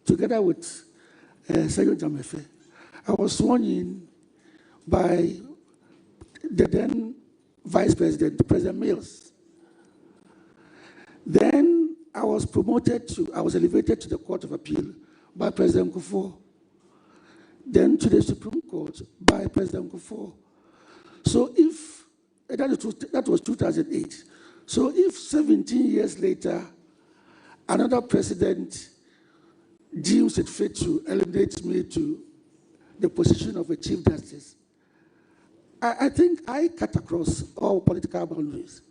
together with Sergeant Jamefe. I was sworn in by the then Vice President, President Mills. Then I was elevated to the Court of Appeal by President Kufuor. Then to the Supreme Court by President Kufuor. So if, that was 2008. So if 17 years later, another president deems it fit to elevate me to the position of a Chief Justice, I think I cut across all political boundaries.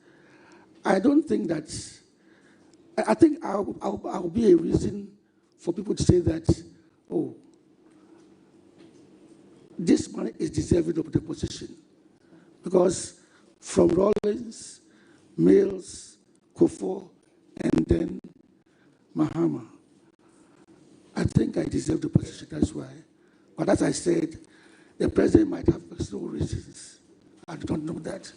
I don't think that, I think I'll be a reason for people to say that, oh, this man is deserving of the position. Because from Rawlings, Mills, Kufuor, and then Mahama, I think I deserve the position, that's why. But as I said, the president might have personal reasons. I don't know that.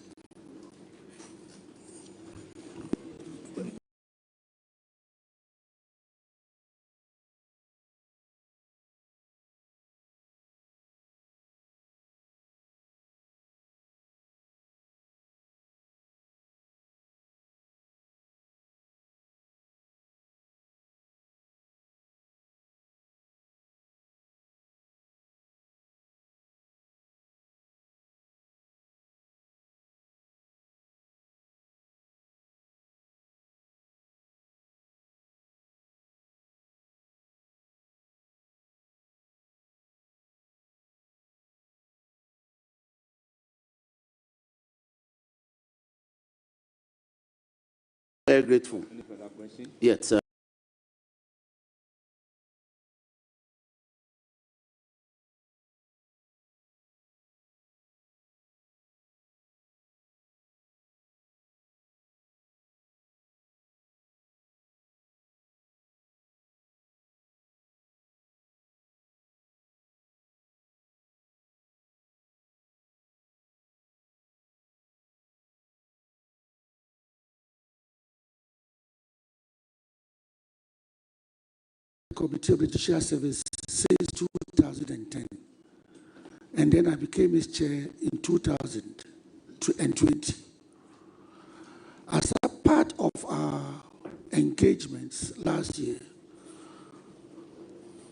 Very grateful. Any further question? Yes, sir. Committee of the Judicial Service since 2010. And then I became its chair in 2020. As a part of our engagements last year,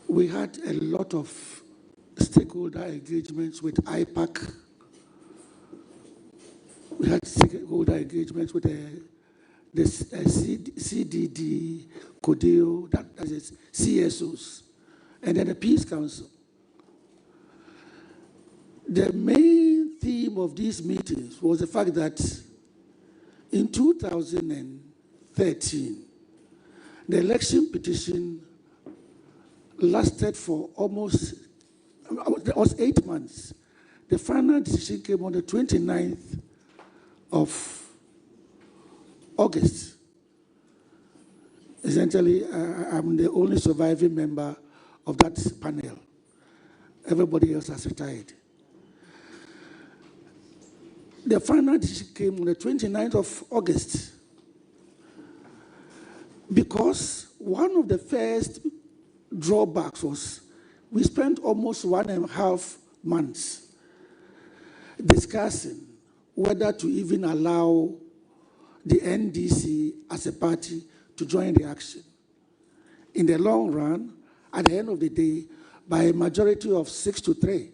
we had a lot of stakeholder engagements with IPAC. We had stakeholder engagements with the CDD, CODEO, that is CSOs, and then the Peace Council. The main theme of these meetings was the fact that in 2013, the election petition lasted for almost 8 months. The final decision came on the 29th of August. Essentially, I'm the only surviving member of that panel. Everybody else has retired. The final decision came on the 29th of August because one of the first drawbacks was we spent almost 1.5 months discussing whether to even allow the NDC as a party to join the action. In the long run, at the end of the day, by a majority of 6-3,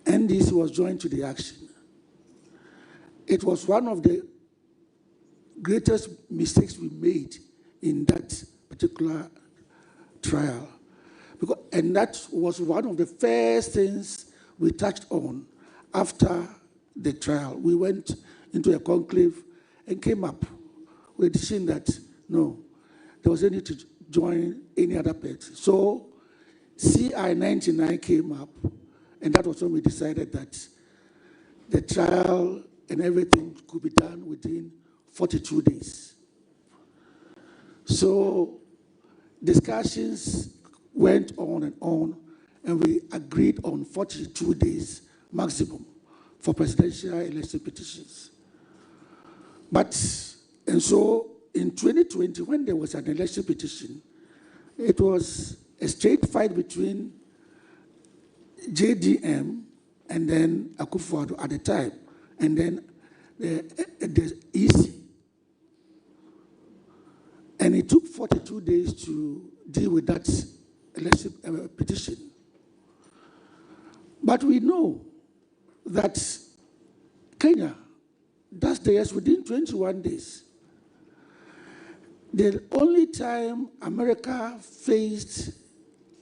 NDC was joined to the action. It was one of the greatest mistakes we made in that particular trial. And that was one of the first things we touched on after the trial. We went into a conclave and came up with a decision that, no, there was no need to join any other party. So CI 99 came up, and that was when we decided that the trial and everything could be done within 42 days. So discussions went on, and we agreed on 42 days maximum for presidential election petitions. And so in 2020, when there was an election petition, It was a straight fight between JDM and then Akufo-Addo at the time, and then the EC. And it took 42 days to deal with that election petition. But we know that Kenya does theirs within 21 days. The only time America faced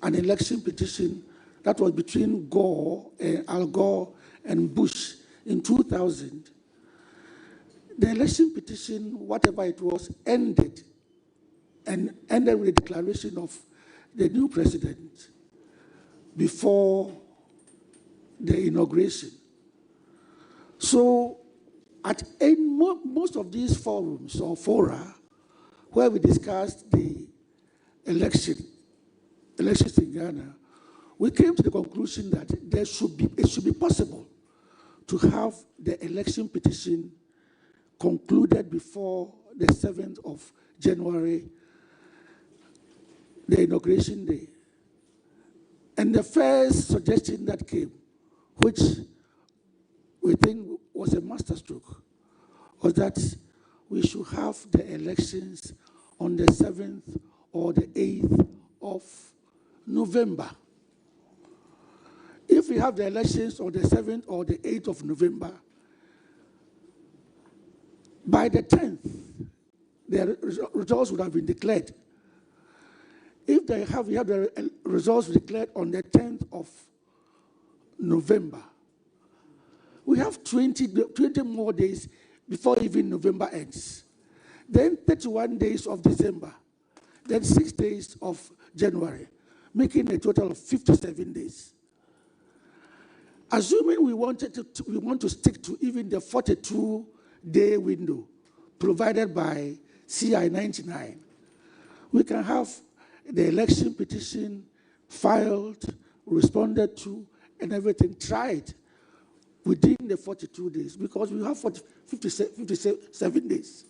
an election petition, that was between Al Gore and Bush in 2000. The election petition, whatever it was, ended with the declaration of the new president before the inauguration. So at most of these forums or fora where we discussed the elections in Ghana, we came to the conclusion that it should be possible to have the election petition concluded before the 7th of January, the inauguration day. And the first suggestion that came, which we think was a masterstroke, was that we should have the elections on the 7th or the 8th of November. If we have the elections on the 7th or the 8th of November, by the 10th, the results would have been declared. If we have the results declared on the 10th of November, we have 20 more days before even November ends. Then 31 days of December, then 6 days of January, making a total of 57 days. Assuming we want to stick to even the 42-day window provided by CI 99, we can have the election petition filed, responded to, and everything tried within the 42 days, because we have 57 days.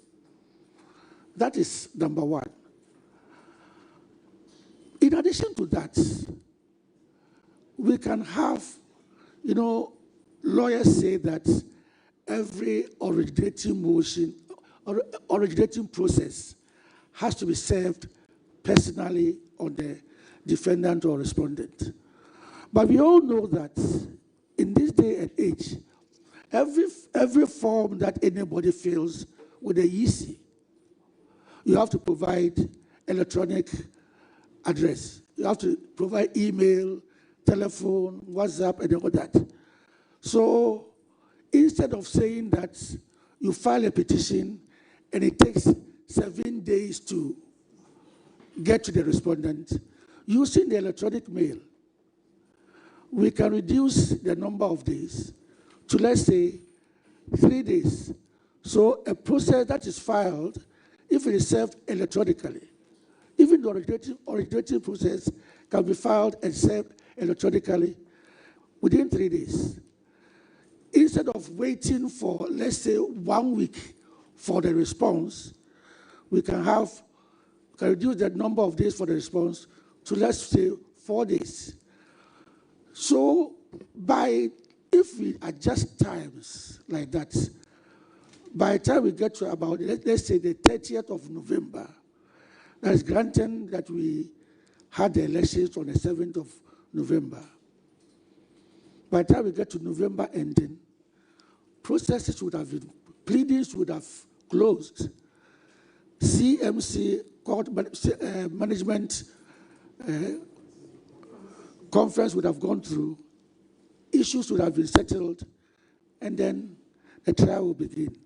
That is number one. In addition to that, we can have, lawyers say that every originating motion or originating process has to be served personally on the defendant or respondent. But we all know that in this day and age, every form that anybody fills with the EC, you have to provide electronic address. You have to provide email, telephone, WhatsApp, and all that. So instead of saying that you file a petition and it takes 7 days to get to the respondent, using the electronic mail, we can reduce the number of days to, let's say, 3 days. So a process that is filed, if it is served electronically, even the originating process can be filed and served electronically within 3 days. Instead of waiting for, let's say, 1 week for the response, we can reduce the number of days for the response to, let's say, 4 days. So if we adjust times like that, by the time we get to about, let's say, the 30th of November, that is granted that we had the elections on the 7th of November. By the time we get to November ending, processes would have been, pleadings would have closed. CMC, Court Management Conference would have gone through, issues would have been settled, and then the trial will begin.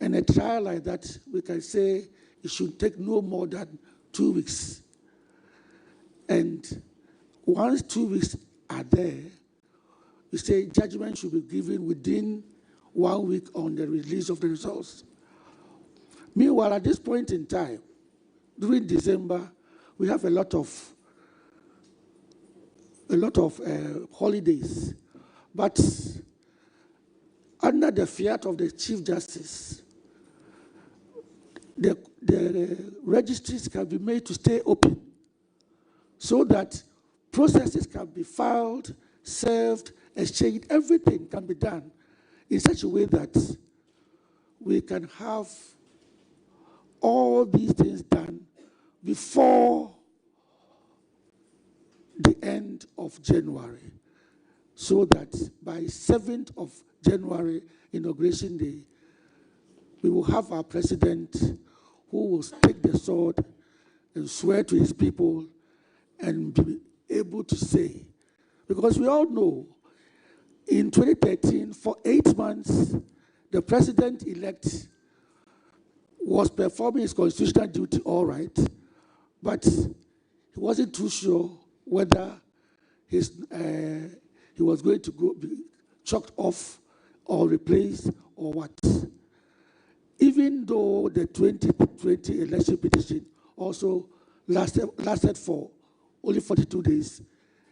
And a trial like that, we can say it should take no more than 2 weeks. And once 2 weeks are there, we say judgment should be given within 1 week on the release of the results. Meanwhile, at this point in time, during December, we have a lot of holidays. But under the fiat of the Chief Justice, the registries can be made to stay open so that processes can be filed, served, exchanged, everything can be done in such a way that we can have all these things done before the end of January, so that by 7th of January, Inauguration Day, we will have our president who will take the sword and swear to his people and be able to say, because we all know in 2013, for 8 months, the president-elect was performing his constitutional duty all right, but he wasn't too sure whether he was going to be chalked off or replaced or what. Even though the 2020 election petition also lasted for only 42 days,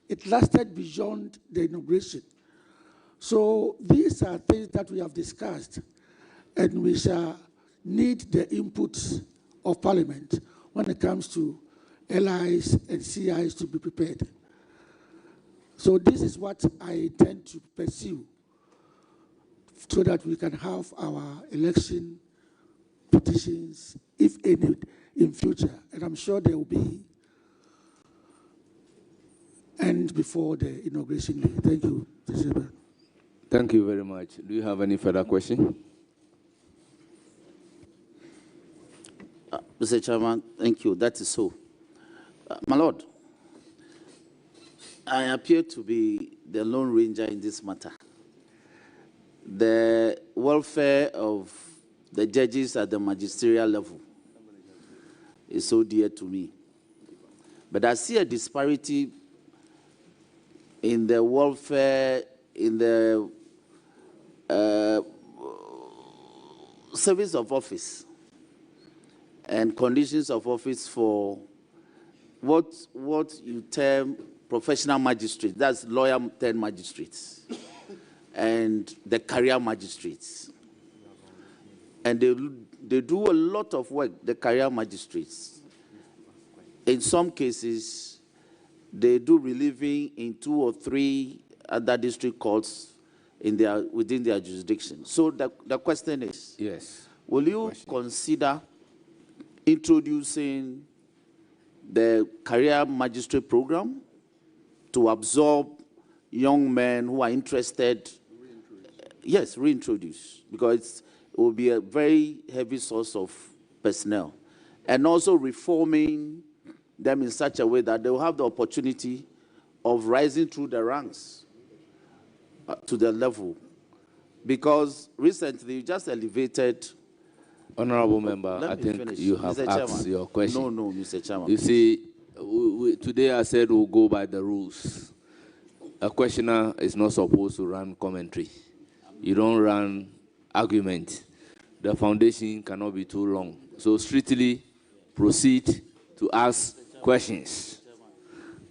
it lasted beyond the inauguration. So these are things that we have discussed, and we shall need the input of Parliament when it comes to LIs and CIs to be prepared. So this is what I intend to pursue so that we can have our election petitions, if any, in future. And I'm sure there will be, and before the inauguration day. Thank you, Mr. Chairman. Thank you very much. Do you have any further question? Mr. Chairman, thank you. That is so. My Lord, I appear to be the Lone Ranger in this matter. The welfare of the judges at the magisterial level is so dear to me. But I see a disparity in the welfare, in the service of office and conditions of office for what you term professional magistrates, that's lawyer turned magistrates, and the career magistrates. And they do a lot of work, the career magistrates. In some cases, they do relieving in 2 or 3 other district courts within their jurisdiction. So the question is, yes, will you consider introducing the career magistrate program to absorb young men who are interested? Yes, reintroduce, because it will be a very heavy source of personnel. And also reforming them in such a way that they will have the opportunity of rising through the ranks to the level. Because recently you just elevated... Honorable member, I think finish. You have Mr. asked Chairman. your question. No, Mr. Chairman. You see, today I said we'll go by the rules. A questioner is not supposed to run commentary. You don't run argument. The foundation cannot be too long. So strictly proceed to ask questions.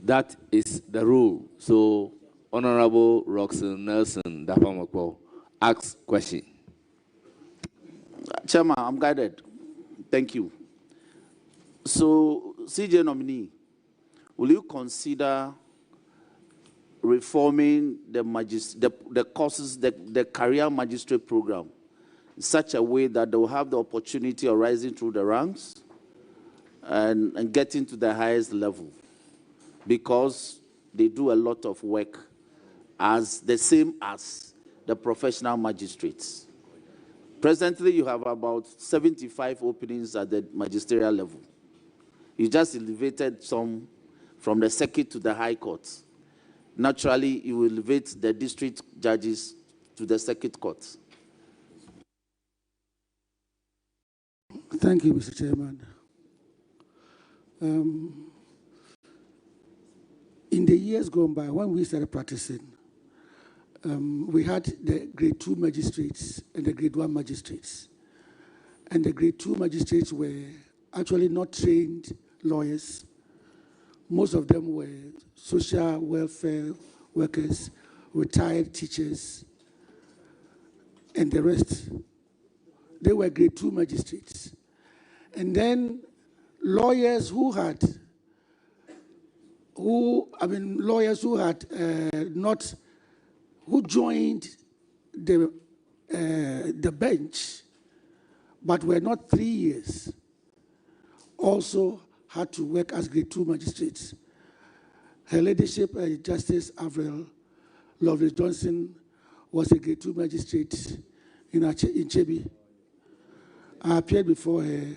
That is the rule. So Honorable Roxanne Nelson Dapamako, ask question. Chairman, I'm guided. Thank you. So, CJ nominee, will you consider reforming the courses, the career magistrate program in such a way that they will have the opportunity of rising through the ranks and getting to the highest level? Because they do a lot of work as the same as the professional magistrates. Presently, you have about 75 openings at the magisterial level. You just elevated some from the circuit to the high court. Naturally, you will elevate the district judges to the circuit court. Thank you, Mr. Chairman. In the years gone by, when we started practicing, we had the grade 2 magistrates and the grade 1 magistrates. And the grade 2 magistrates were actually not trained lawyers. Most of them were social welfare workers, retired teachers, and the rest. They were grade 2 magistrates. And then lawyers who had lawyers who had who joined the bench, but were not 3 years, also had to work as grade 2 magistrates. Her Ladyship, Justice Avril Lovelace Johnson, was a grade 2 magistrate in Chebi. I appeared before her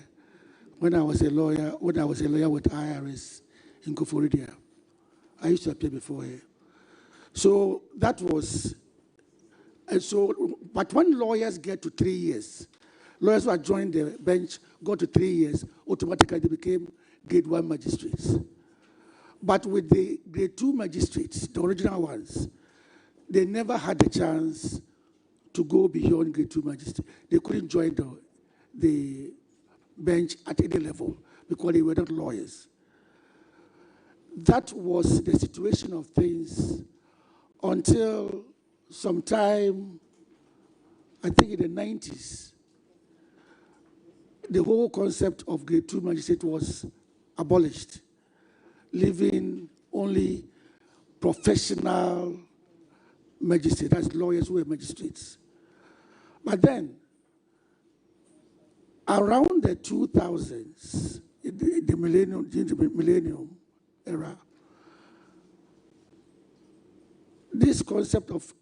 when I was a lawyer with IRS in Koforidia. I used to appear before her. So that was, but when lawyers get to 3 years, lawyers who had joined the bench got to 3 years, automatically they became grade 1 magistrates. But with the grade 2 magistrates, the original ones, they never had the chance to go beyond grade 2 magistrate. They couldn't join the bench at any level because they were not lawyers. That was the situation of things until sometime, I think in the 90s, the whole concept of grade 2 magistrate was abolished, leaving only professional magistrates, that's lawyers who were magistrates. But then, around the 2000s, the millennium era, this concept of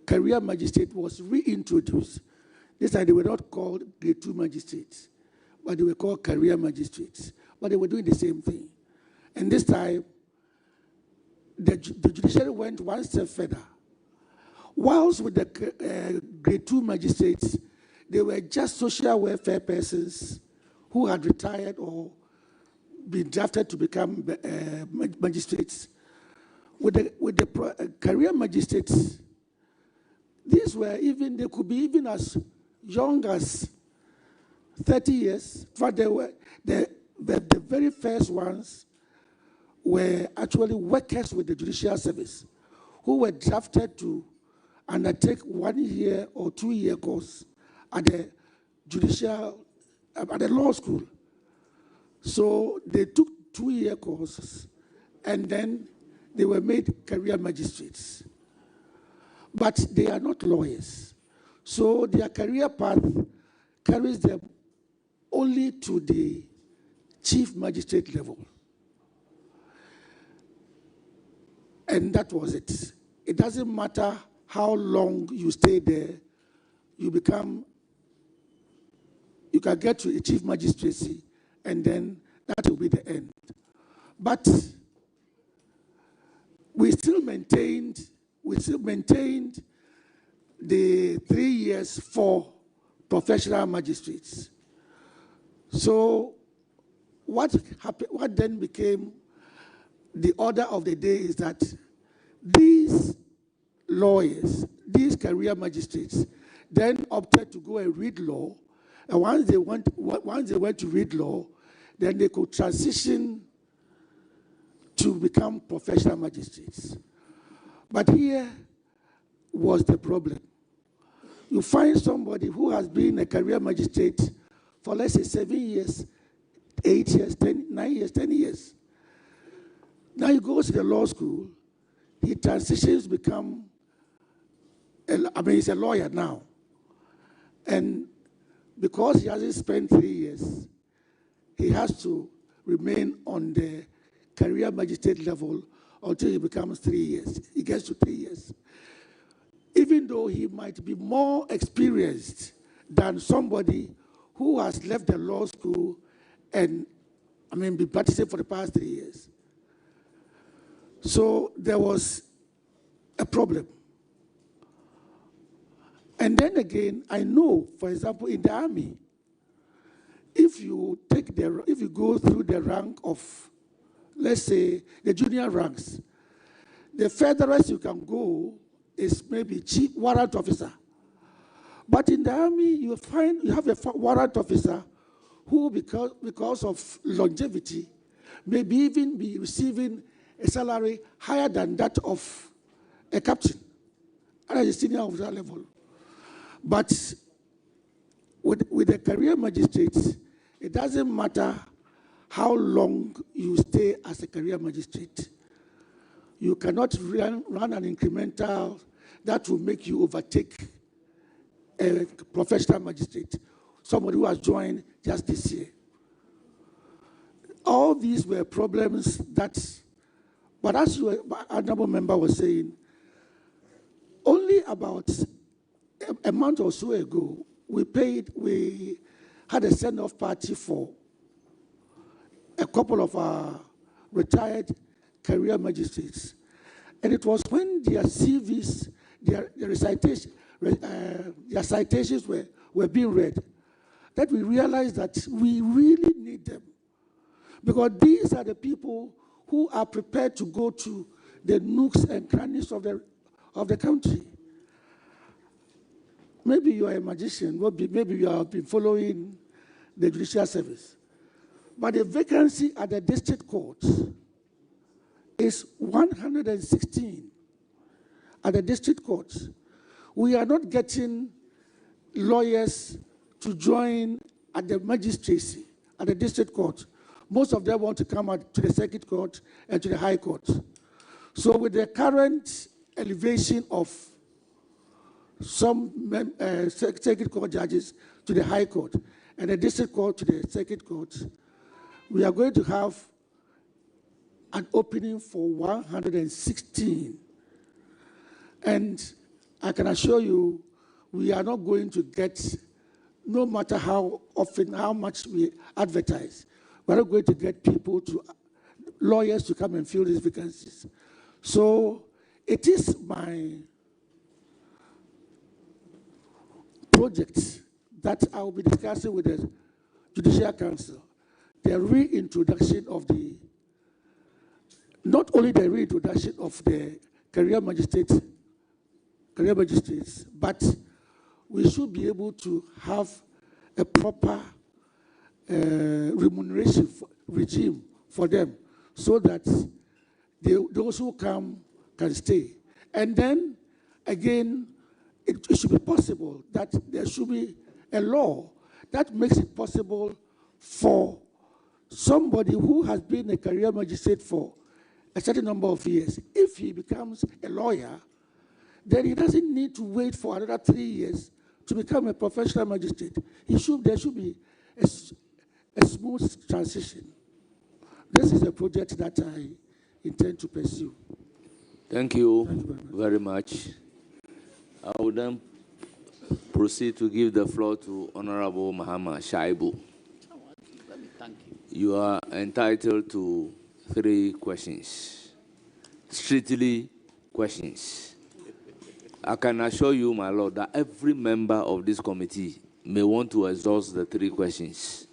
career magistrate was reintroduced. This time they were not called grade 2 magistrates, but they were called career magistrates. But they were doing the same thing. And this time, the judiciary went one step further. Whilst with the grade 2 magistrates, they were just social welfare persons who had retired or been drafted to become magistrates. With the career magistrates, these were even, they could be even as young as 30 years. But they were the very first ones were actually workers with the judicial service who were drafted to undertake 1 year or 2 year course at the law school. So they took 2 year courses and then they were made career magistrates. But they are not lawyers. So their career path carries them only to the chief magistrate level. And that was it. It doesn't matter how long you stay there, you can get to a chief magistracy, and then that will be the end. But we still maintained the 3 years for professional magistrates. So what then became the order of the day is that these lawyers, these career magistrates, then opted to go and read law. And once they went to read law, then they could transition to become professional magistrates. But here was the problem. You find somebody who has been a career magistrate for, let's say, 7 years, 8 years, 9 years, 10 years. Now he goes to the law school, he transitions to become, he's a lawyer now. And because he hasn't spent 3 years, he has to remain on the career magistrate level until he becomes 3 years. He gets to 3 years. Even though he might be more experienced than somebody who has left the law school and, been practicing for the past 3 years. So there was a problem. And then again, I know, for example, in the army, if you go through the rank of, let's say, the junior ranks, the furthest you can go is maybe chief warrant officer. But in the army, you have a warrant officer who, because of longevity, maybe even be receiving a salary higher than that of a captain at a senior officer level. But with the career magistrates, it doesn't matter how long you stay as a career magistrate. You cannot run an incremental that will make you overtake a professional magistrate, somebody who has joined just this year. All these were problems that, but as your honorable member was saying, only about a month or so ago, we had a send-off party for a couple of our retired career magistrates. And it was when their CVs, their citations were being read that we realized that we really need them. Because these are the people who are prepared to go to the nooks and crannies of the country. Maybe you are a magician, maybe you have been following the judicial service. But the vacancy at the district court is 116 at the district court. We are not getting lawyers to join at the magistracy, at the district court. Most of them want to come out to the circuit court and to the high court. So with the current elevation of some circuit court judges to the high court and the district court to the circuit court, we are going to have an opening for 116. And I can assure you, we are not going to get, no matter how often, how much we advertise, we're not going to get lawyers to come and fill these vacancies. So it is my project that I will be discussing with the Judicial Council, the reintroduction of not only the reintroduction of the career magistrates, but we should be able to have a proper remuneration regime for them so that those who come can stay. And then, again, it should be possible that there should be a law that makes it possible for somebody who has been a career magistrate for a certain number of years, if he becomes a lawyer, then he doesn't need to wait for another 3 years to become a professional magistrate. There should be a smooth transition. This is a project that I intend to pursue. Thank you very much. I will then proceed to give the floor to Honorable Mahama Shaibu. Let me thank you. You are entitled to 3 questions, strictly questions. I can assure you, my Lord, that every member of this committee may want to exhaust the 3 questions.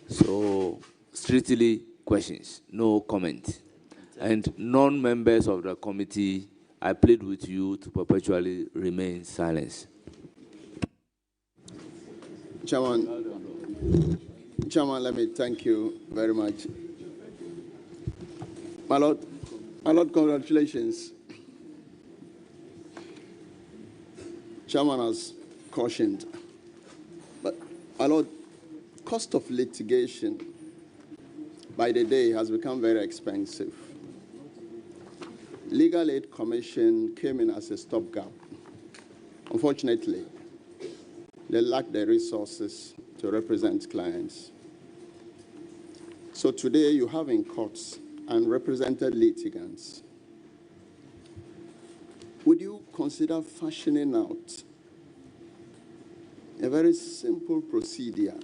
So, strictly questions, no comment. And non-members of the committee, I plead with you to perpetually remain silent. Chairman, let me thank you very much. My Lord, congratulations. Chairman has cautioned. But, my Lord, cost of litigation by the day has become very expensive. Legal Aid Commission came in as a stopgap. Unfortunately, they lack the resources to represent clients. So today you have in courts unrepresented litigants. Would you consider fashioning out a very simple procedure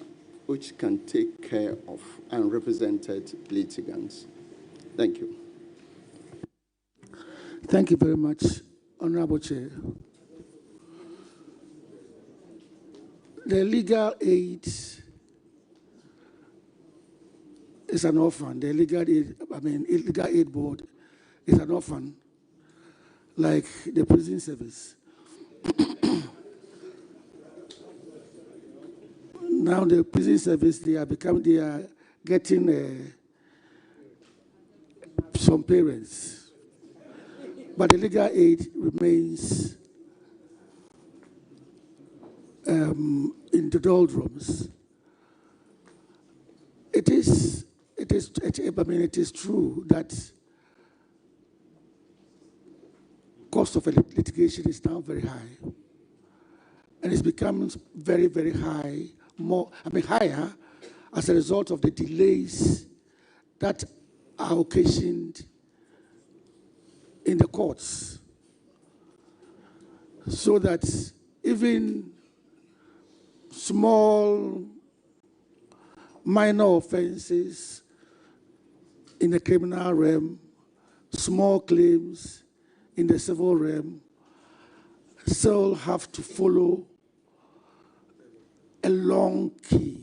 which can take care of unrepresented litigants? Thank you. Thank you very much, Honorable Chair. The legal aid is an orphan. The legal aid board is an orphan, like the prison service. Now the prison service, they are getting some parents, but the legal aid remains in the doldrums. it is true that cost of litigation is now very high, and it's becoming very, very high, higher as a result of the delays that are occasioned in the courts, so that even small, minor offenses in the criminal realm, small claims in the civil realm, still have to follow a long queue.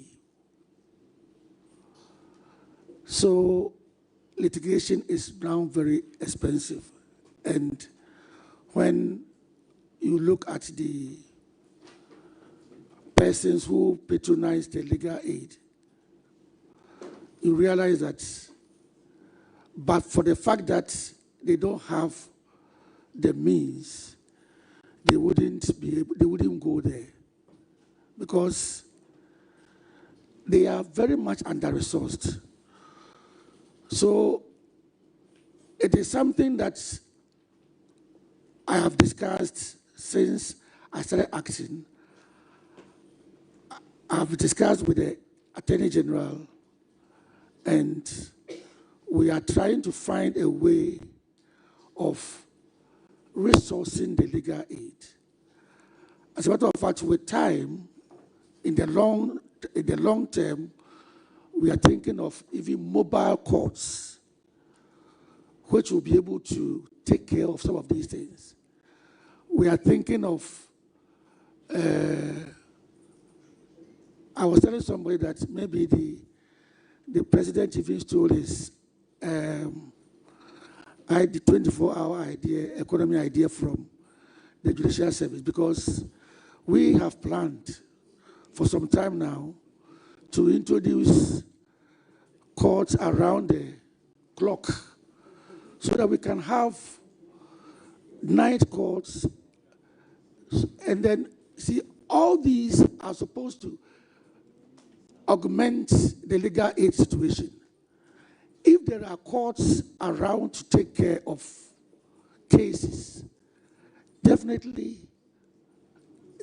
So litigation is now very expensive. And when you look at the persons who patronize the legal aid, you realize that, but for the fact that they don't have the means, they wouldn't go there, because they are very much under-resourced. So it is something that I have discussed since I started acting. I have discussed with the Attorney General, and we are trying to find a way of resourcing the legal aid. As a matter of fact, with time, in the long term, we are thinking of even mobile courts, which will be able to take care of some of these things. We are thinking of, I was telling somebody that maybe the president even stole his the 24-hour economy idea from the Judicial Service, because we have planned for some time now to introduce courts around the clock, so that we can have night courts. And then, see, all these are supposed to augment the legal aid situation. If there are courts around to take care of cases, definitely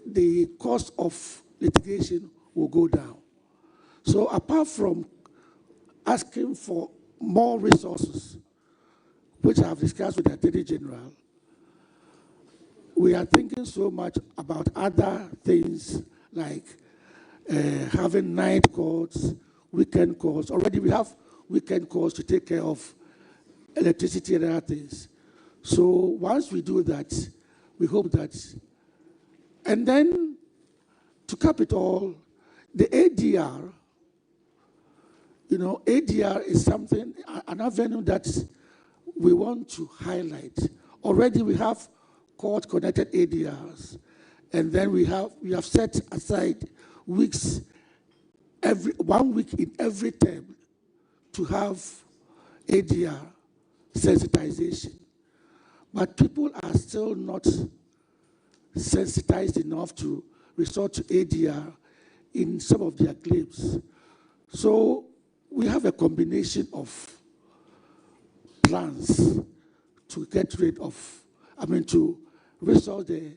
the cost of litigation will go down. So apart from asking for more resources, which I have discussed with the Attorney General, we are thinking so much about other things like having night courts, weekend courts. Already we have weekend courts to take care of electricity and other things. So once we do that, we hope that, and then to cap it all, the ADR, ADR is something, an avenue that we want to highlight. Already we have court-connected ADRs, and then we have set aside weeks, 1 week in every term, to have ADR sensitization. But people are still not sensitized enough to resort to ADR in some of their claims. So we have a combination of plans to get rid of, to resource the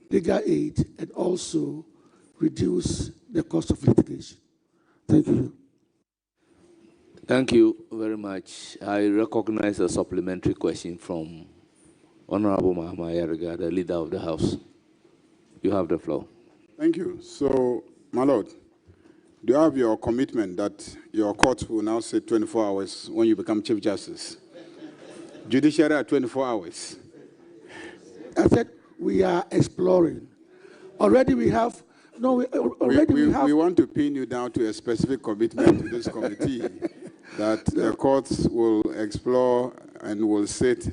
legal aid and also reduce the cost of litigation. Thank you. Thank you very much. I recognize a supplementary question from Honorable Mahama Yarega, the leader of the House. You have the floor. Thank you. So, my Lord, do you have your commitment that your court will now say 24 hours when you become Chief Justice? Judiciary at 24 hours. I said we are exploring. Already we have, we want to pin you down to a specific commitment to this committee that the courts will explore and will sit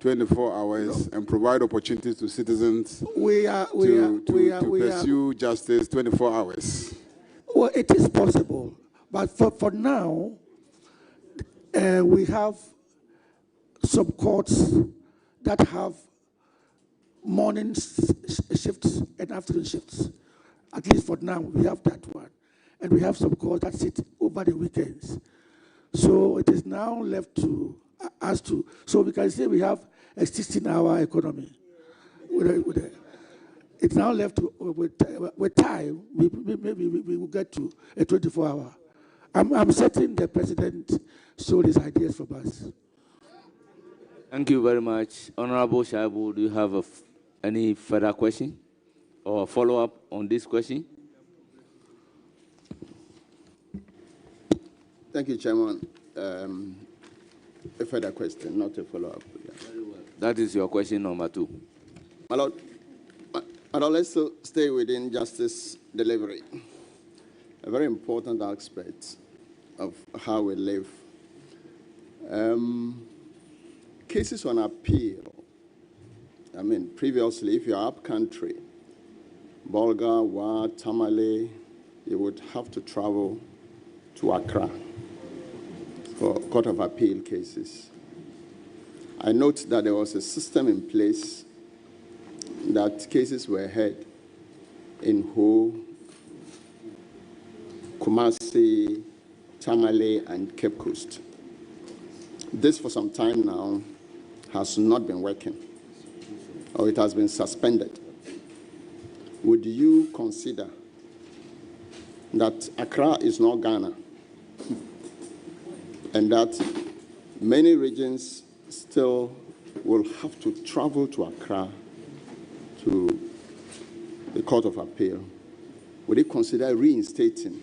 24 hours and provide opportunities to citizens to pursue justice 24 hours. Well, it is possible, but for now, we have some courts that have morning shifts and afternoon shifts. At least for now, we have that one. and we have some courts that sit over the weekends. So it is now left to us to, so we can say we have a 16-hour economy. It's now left to, with time, maybe we will get to a 24-hour. I'm certain the president showed his ideas from us. Thank you very much. Honorable Shaibu, do you have any further question or follow-up on this question? Thank you, Chairman. A further question, not a follow-up. Yeah. That is your question number 2. My Lord, let's stay within justice delivery. A very important aspect of how we live. Cases on appeal. I mean, previously, if you're up country, Bolga, Wa, Tamale, you would have to travel to Accra for Court of Appeal cases. I note that there was a system in place that cases were heard in Ho, Kumasi, Tamale, and Cape Coast. This, for some time now, has not been working, or it has been suspended. Would you consider that Accra is not Ghana, and that many regions still will have to travel to Accra to the Court of Appeal? Would you consider reinstating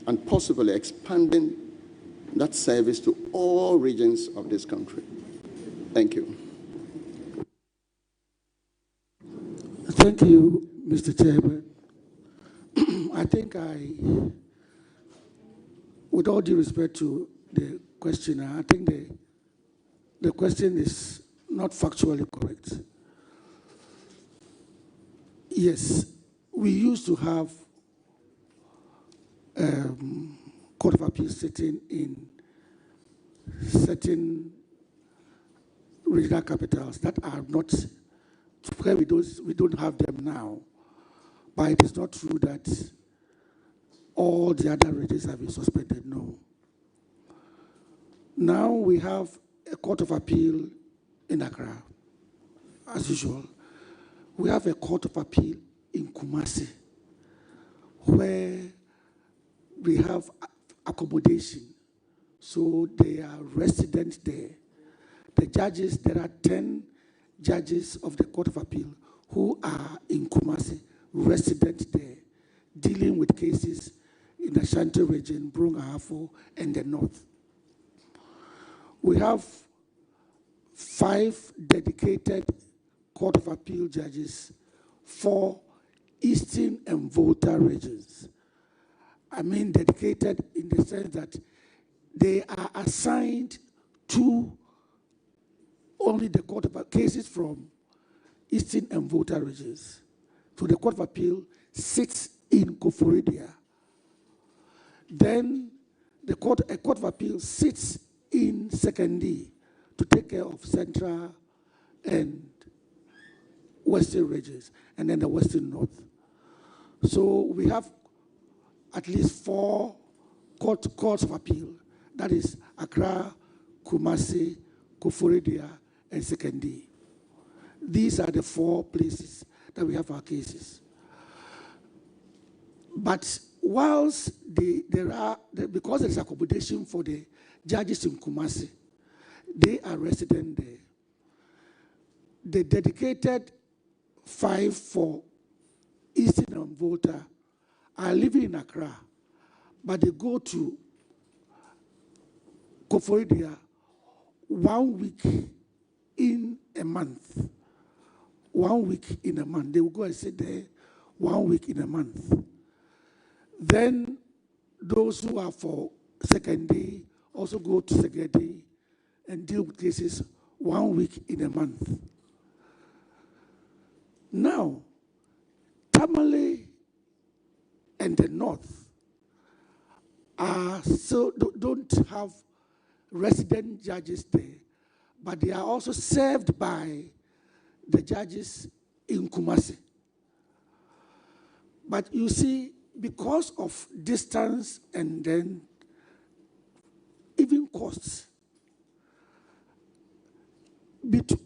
and possibly expanding that service to all regions of this country? Thank you. Thank you, Mr. Chairman. I think with all due respect to the questioner, I think the question is not factually correct. Yes, we used to have Court of Appeal sitting in certain regional capitals that are not, where we don't have them now. But it is not true that all the other regions have been suspended, no. Now we have a Court of Appeal in Accra, as usual. We have a Court of Appeal in Kumasi, where we have accommodation. So they are residents there. The judges, there are 10 judges of the Court of Appeal who are in Kumasi, resident there, dealing with cases in the Ashanti region, Brong-Ahafo, and the north. We have 5 dedicated Court of Appeal judges for Eastern and Volta regions. I mean dedicated in the sense that they are assigned to only the Court of cases from Eastern and Volta regions. So the Court of Appeal sits in Koforidua. Then a Court of Appeal sits in Sekondi to take care of Central and Western regions, and then the Western North. So we have at least 4 courts of appeal. That is Accra, Kumasi, Koforidua, and Sekondi. These are the 4 places that we have our cases. But whilst because there is accommodation for the judges in Kumasi, they are resident there. The dedicated 5 for Eastern and Volta are living in Accra, but they go to Koforidua 1 week in a month. 1 week in a month. They will go and sit there 1 week in a month. Then those who are for Sekondi also go to Sekondi and deal with cases 1 week in a month. Now, Tamale and the North don't have resident judges there, but they are also served by the judges in Kumasi. But you see, because of distance and then even costs,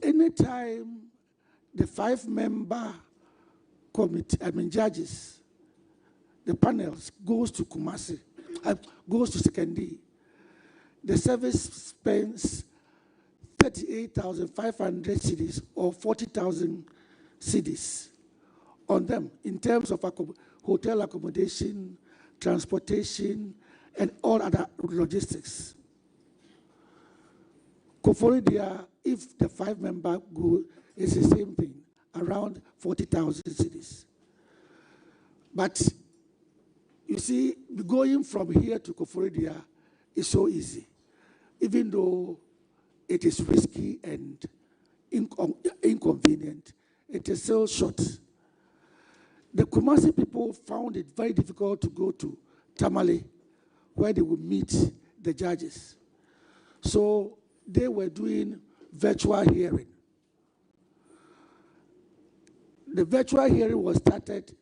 any time the 5-member committee, judges, the panels goes to Kumasi, goes to Sekondi, the service spends 38,500 cedis or 40,000 cedis on them in terms of hotel accommodation, transportation, and all other logistics. Koforidia, if the 5-member go, is the same thing, around 40,000 cedis. But you see, going from here to Koforidia is so easy, even though it is risky and inconvenient. It is still short. The Kumasi people found it very difficult to go to Tamale, where they would meet the judges. So they were doing virtual hearing. The virtual hearing was started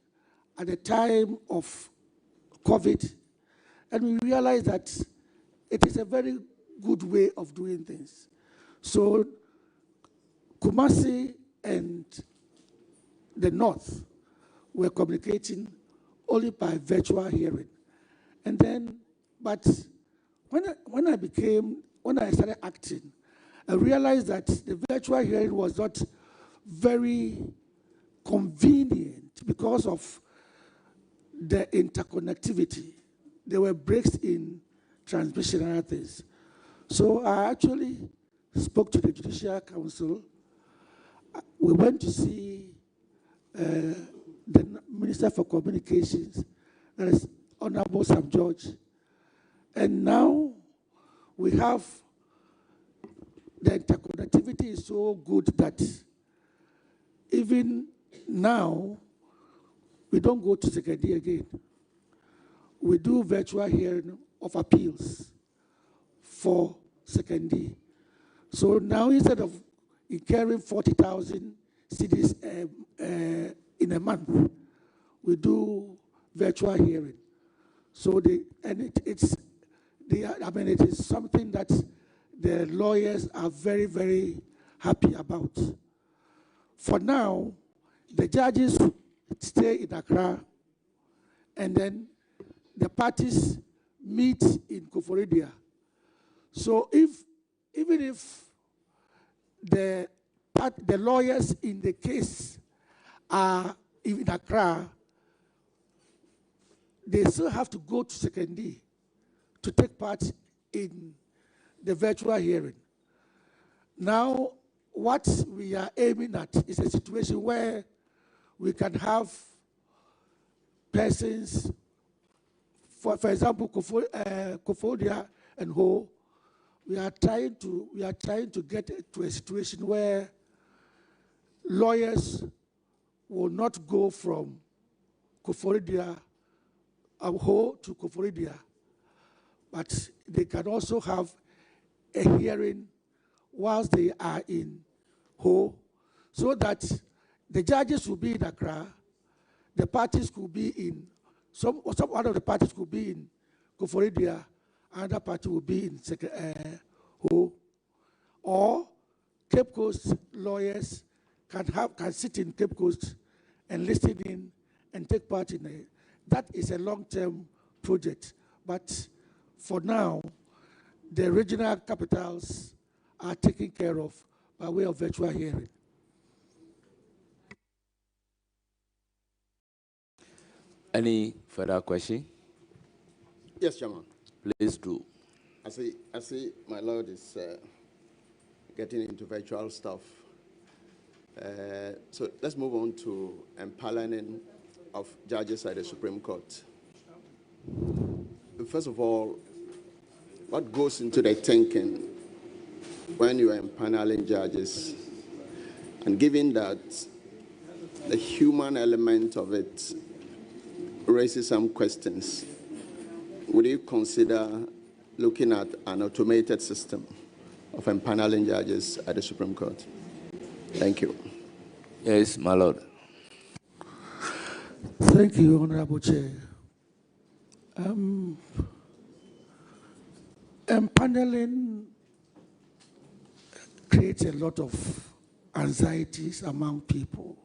at the time of COVID, and we realized that it is a very good way of doing things. So Kumasi and the North were communicating only by virtual hearing. And then, but when I started acting, I realized that the virtual hearing was not very convenient because of the interconnectivity. There were breaks in transmission and other things. So I actually spoke to the Judicial Council. We went to see the Minister for Communications, that is Honorable Sam George. And now we have the interconnectivity is so good that even now we don't go to Sekondi again. We do virtual hearing of appeals for Sekondi. So now instead of incurring 40,000 cedis in a month, we do virtual hearing. So it is something that the lawyers are very, very happy about. For now, the judges stay in Accra, and then the parties meet in Koforidia. So even if the lawyers in the case are in Accra, they still have to go to Sekondi to take part in the virtual hearing. Now, what we are aiming at is a situation where we can have persons, for example, Koforidia and Ho. We are trying to get to a situation where lawyers will not go from Koforidia Ho to Koforidia, but they can also have a hearing whilst they are in Ho, so that the judges will be in Accra, the parties could be in, one of the parties could be in Koforidia, another party will be in Ho, or Cape Coast lawyers can sit in Cape Coast and listen in and take part in it. That is a long-term project, but for now, the regional capitals are taken care of by way of virtual hearing. Any further question? Yes, Chairman. Please do. I see my Lord is getting into virtual stuff. So let's move on to empaneling of judges at the Supreme Court. First of all, what goes into the thinking when you are empaneling judges? And given that the human element of it raises some questions, would you consider looking at an automated system of empaneling judges at the Supreme Court? Thank you. Yes, my Lord. Thank you, Honorable Chair. Empaneling creates a lot of anxieties among people.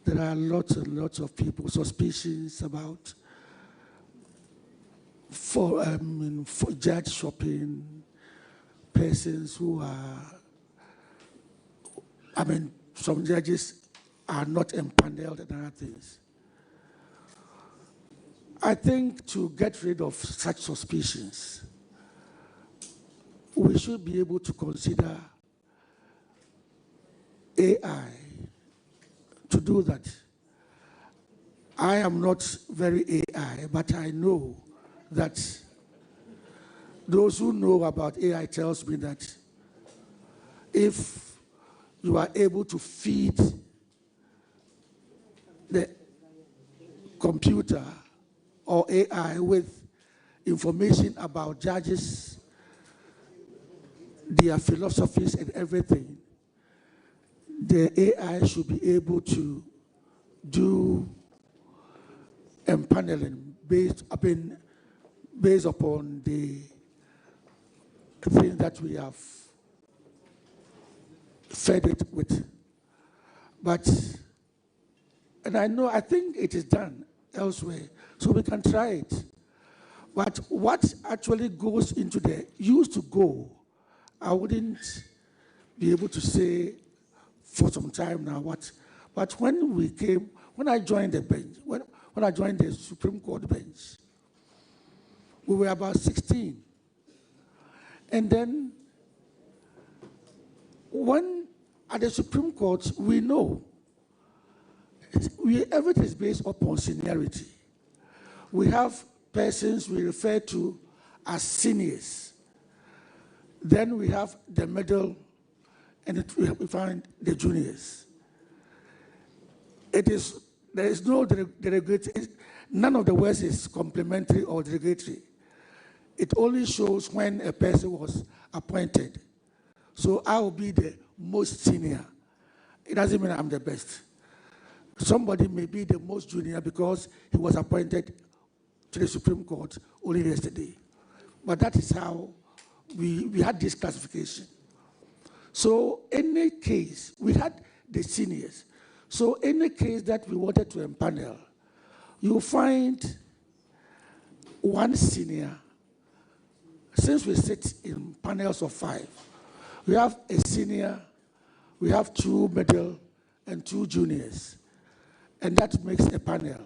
There are lots and lots of people, suspicions about for judge shopping, persons who are, some judges are not empaneled and other things. I think to get rid of such suspicions, we should be able to consider AI to do that. I am not very AI, but I know that those who know about AI tells me that if you are able to feed the computer or AI with information about judges, their philosophies and everything, the AI should be able to do empaneling based upon the thing that we have fed it with. But, and I think it is done elsewhere, so we can try it. But what actually goes into the used to go, I wouldn't be able to say for some time now what. But when I joined the bench, when I joined the Supreme Court bench, we were about 16. And then when at the Supreme Court, we know everything is based upon seniority. We have persons we refer to as seniors. Then we have the middle, and we find the juniors. There is no derogatory, none of the words is complimentary or derogatory. It only shows when a person was appointed. So I will be the most senior. It doesn't mean I'm the best. Somebody may be the most junior because he was appointed to the Supreme Court only yesterday. But that is how we had this classification. So any case, we had the seniors. So any case that we wanted to empanel, you'll find one senior. Since we sit in panels of 5, we have a senior, we have 2 middle, and 2 juniors. And that makes a panel.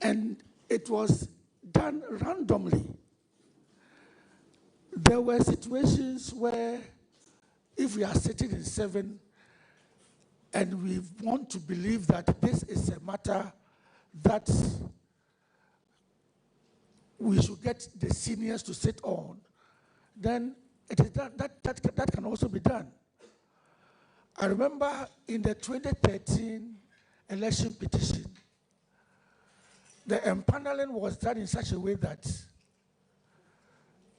And it was done randomly. There were situations where if we are sitting in 7 and we want to believe that this is a matter that we should get the seniors to sit on, then it is that can also be done. I remember in the 2013 election petition, the empaneling was done in such a way that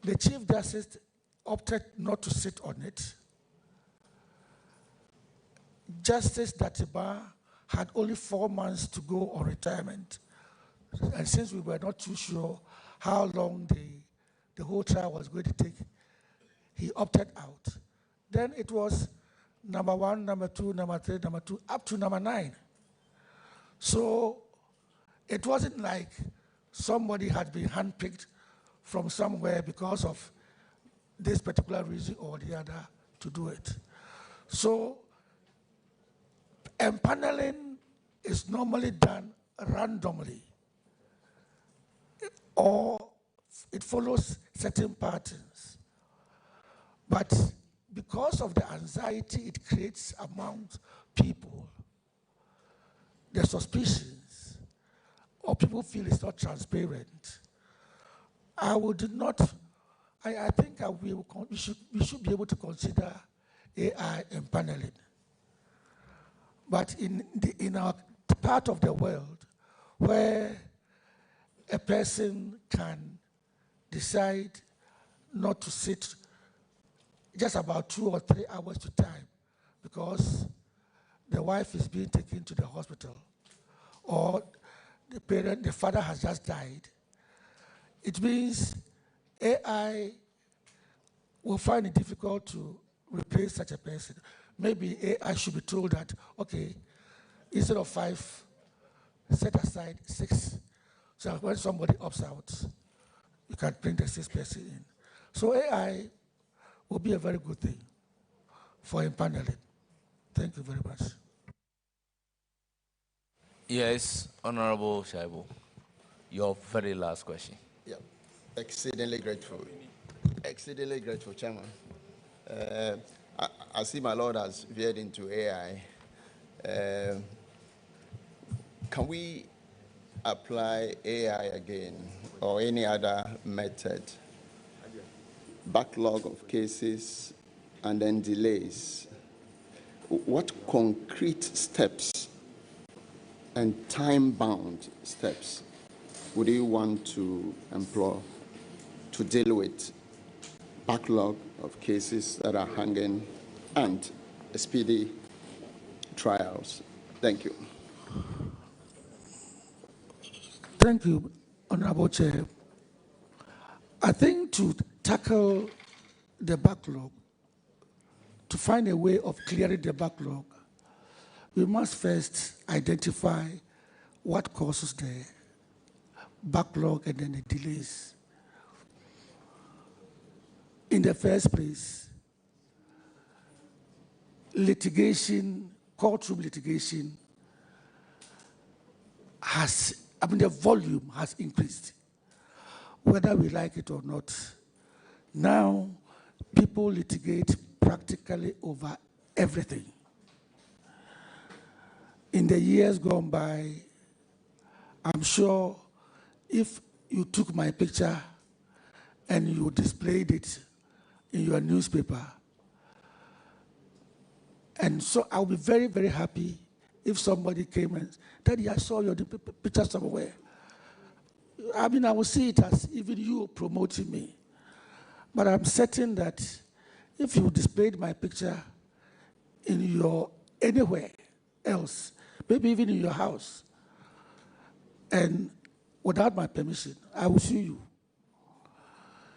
the Chief Justice opted not to sit on it. Justice Datiba had only 4 months to go on retirement. And since we were not too sure how long the whole trial was going to take, he opted out. Then it was number 1, number 2, number 3, number 2, up to number 9. So it wasn't like somebody had been handpicked from somewhere because of this particular reason or the other to do it. So empaneling is normally done randomly, or it follows certain patterns. But because of the anxiety it creates among people, the suspicions, or people feel it's not transparent, I think we should be able to consider AI empaneling. But in our part of the world where a person can decide not to sit just about 2 or 3 hours at a time because the wife is being taken to the hospital, or the father has just died, it means AI will find it difficult to replace such a person. Maybe AI should be told that, okay, instead of 5, set aside 6. So when somebody opts out, you can bring the 6th person in. So AI will be a very good thing for impaneling. Thank you very much. Yes, Honorable Shaibu, your very last question. Yeah, exceedingly grateful. Exceedingly grateful, Chairman. I see my Lord has veered into AI. Can we apply AI again or any other method? Backlog of cases and then delays. What concrete steps and time-bound steps would you want to employ to deal with backlog of cases that are hanging and speedy trials? Thank you. Thank you, Honorable Chair. I think to tackle the backlog, to find a way of clearing the backlog, we must first identify what causes the backlog and then the delays. In the first place, litigation, courtroom litigation the volume has increased, whether we like it or not. Now, people litigate practically over everything. In the years gone by, I'm sure if you took my picture and you displayed it in your newspaper, and so I'll be very, very happy if somebody came and, Daddy, I saw your picture somewhere. I mean, I will see it as even you promoting me. But I'm certain that if you displayed my picture in your anywhere else, maybe even in your house, and without my permission, I will sue you.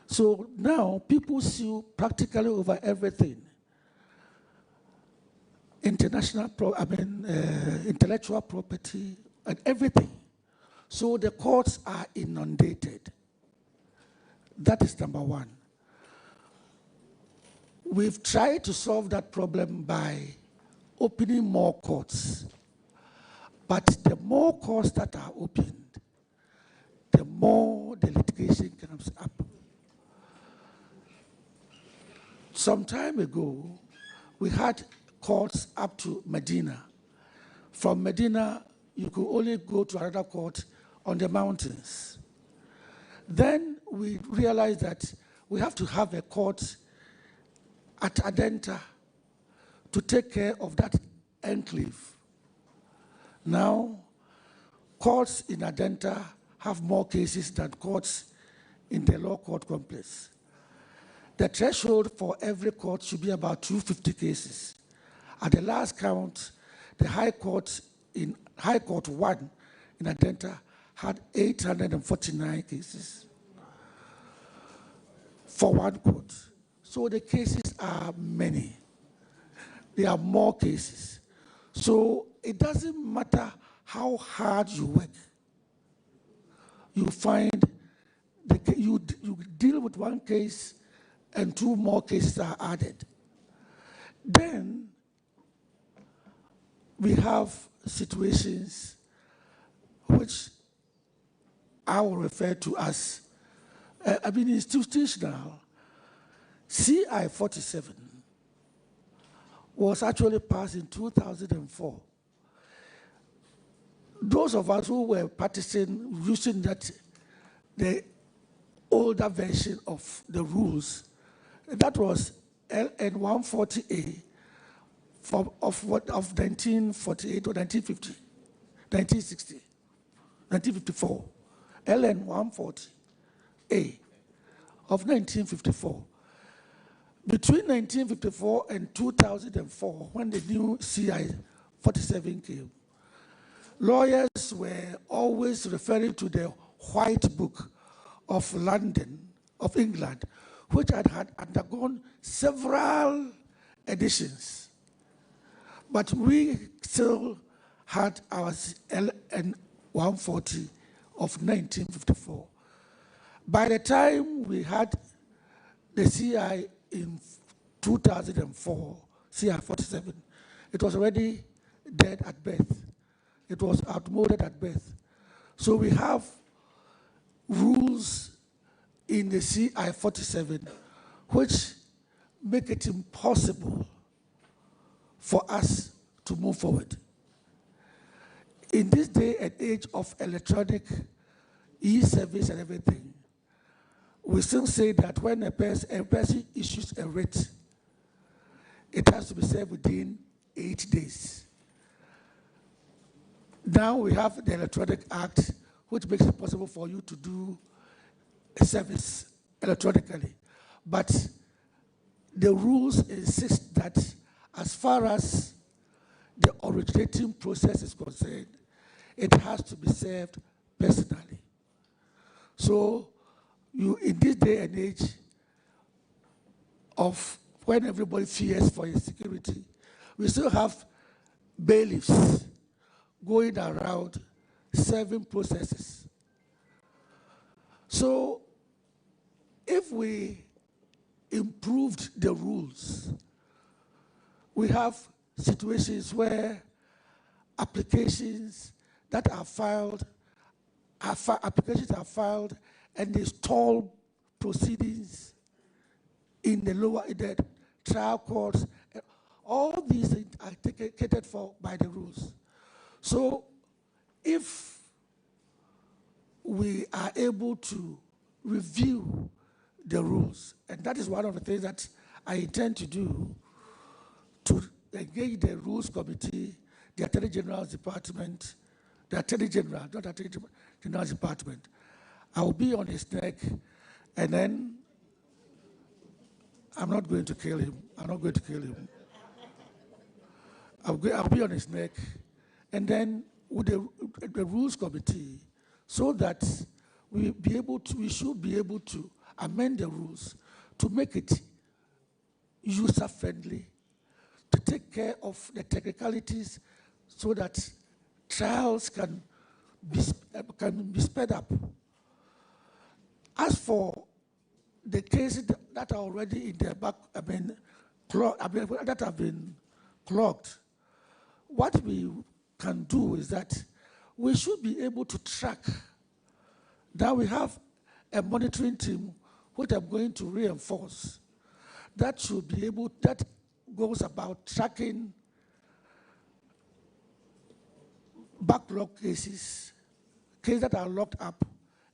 So now people sue practically over everything. Intellectual property and everything. So the courts are inundated. That is number one. We've tried to solve that problem by opening more courts. But the more courts that are opened, the more the litigation comes up. Some time ago, we had courts up to Medina. From Medina, you could only go to another court on the mountains. Then we realized that we have to have a court at Adenta to take care of that enclave. Now, courts in Adenta have more cases than courts in the law court complex. The threshold for every court should be about 250 cases. At the last count, the High Court 1 in Adenta had 849 cases for one court. So the cases are many. There are more cases. So it doesn't matter how hard you work. You find you deal with one case and 2 more cases are added. Then we have situations which I will refer to as, institutional. CI 47 was actually passed in 2004. Those of us who were practicing using the older version of the rules, that was LN 140A of 1948 or 1950, 1960, 1954. LN 140A of 1954. Between 1954 and 2004, when the new CI 47 came, lawyers were always referring to the White Book of London, of England, which had undergone several editions. But we still had our LN 140 of 1954. By the time we had the CI in 2004, CI 47, it was already dead at birth. It was outmoded at birth. So we have rules in the CI 47 which make it impossible for us to move forward. In this day and age of electronic e-service and everything, we still say that when a person issues a writ, it has to be served within 8 days. Now we have the Electronic Act, which makes it possible for you to do a service electronically. But the rules insist that as far as the originating process is concerned, it has to be served personally. So you, in this day and age of when everybody fears for his security, we still have bailiffs going around serving processes. So if we improved the rules, we have situations where applications that are filed, applications are filed and they stall proceedings in the trial courts. All these things are catered for by the rules. So if we are able to review the rules, and that is one of the things that I intend to do, to engage the Rules Committee, the Attorney General's Department, the Attorney General, not Attorney General's Department. I will be on his neck, and then I'm not going to kill him. I'm not going to kill him. I'll be on his neck, and then with the Rules Committee, so that we should be able to amend the rules to make it user-friendly, to take care of the technicalities so that trials can be sped up. As for the cases that are already in the back, that have been clogged, what we can do is that we should be able to track. Now we have a monitoring team, which I'm going to reinforce, that should be able, that goes about tracking backlog cases that are locked up,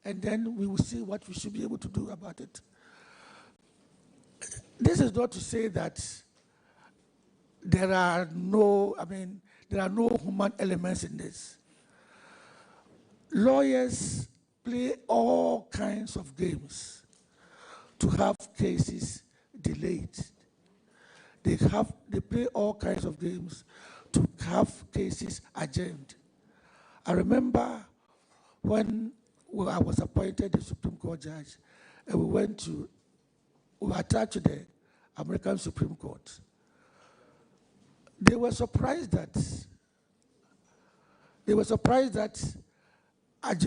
and then we will see what we should be able to do about it. This is not to say that there are no human elements in this. Lawyers play all kinds of games to have cases delayed. They play all kinds of games to have cases adjourned. I remember when I was appointed a Supreme Court judge, and we were attached to the American Supreme Court. They were surprised that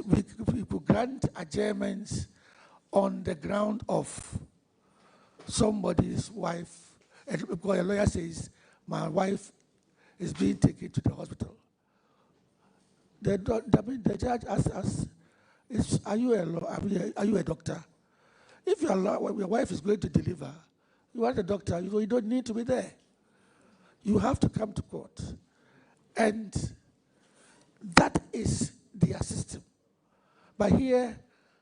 we could grant adjournments on the ground of somebody's wife. And because a lawyer says, my wife is being taken to the hospital. The judge asked us, are you a doctor? If your wife is going to deliver, you are the doctor, you don't need to be there. You have to come to court. And that is their system. But here,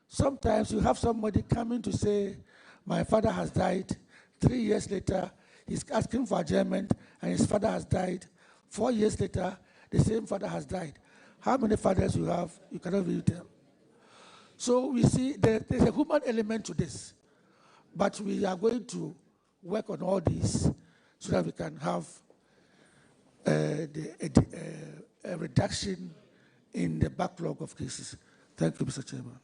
sometimes you have somebody coming to say, my father has died. 3 years later, he's asking for adjournment, and his father has died. 4 years later, the same father has died. How many fathers you have, you cannot really tell. So we see there's a human element to this. But we are going to work on all these so that we can have a reduction in the backlog of cases. Thank you, Mr. Chairman.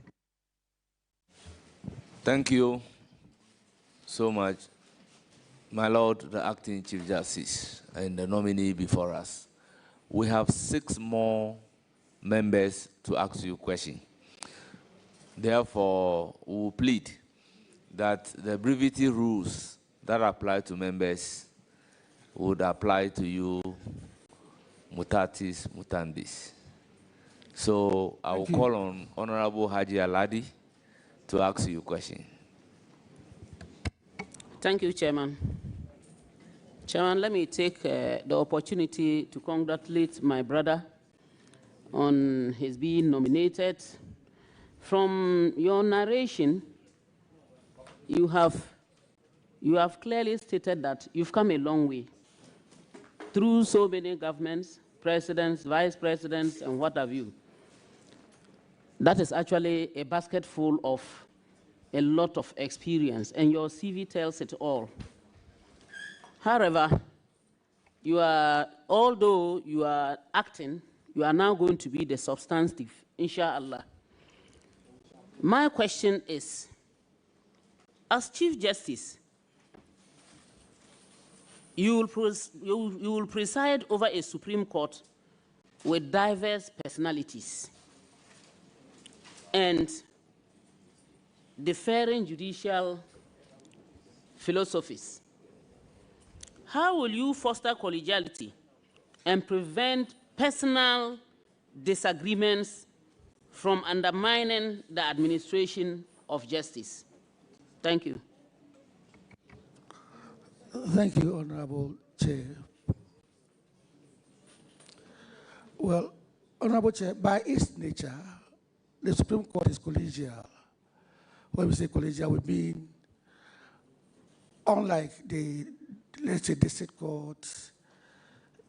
Thank you so much, my Lord, the Acting Chief Justice, and the nominee before us. We have 6 more members to ask you a question. Therefore, we will plead that the brevity rules that apply to members would apply to you, mutatis mutandis. So I will call on Honorable Haji Aladi to ask you a question. Thank you, Chairman. Chairman, let me take the opportunity to congratulate my brother on his being nominated. From your narration, you have clearly stated that you've come a long way through so many governments, presidents, vice presidents, and what have you. That is actually a basket full of a lot of experience, and your CV tells it all. However, although you are acting, you are now going to be the substantive, inshallah. My question is, as Chief Justice, you will preside over a Supreme Court with diverse personalities and differing judicial philosophies. How will you foster collegiality and prevent personal disagreements from undermining the administration of justice? Thank you. Thank you, Honorable Chair. Well, Honorable Chair, by its nature, the Supreme Court is collegial. When we say collegial, we mean unlike the, let's say, district court,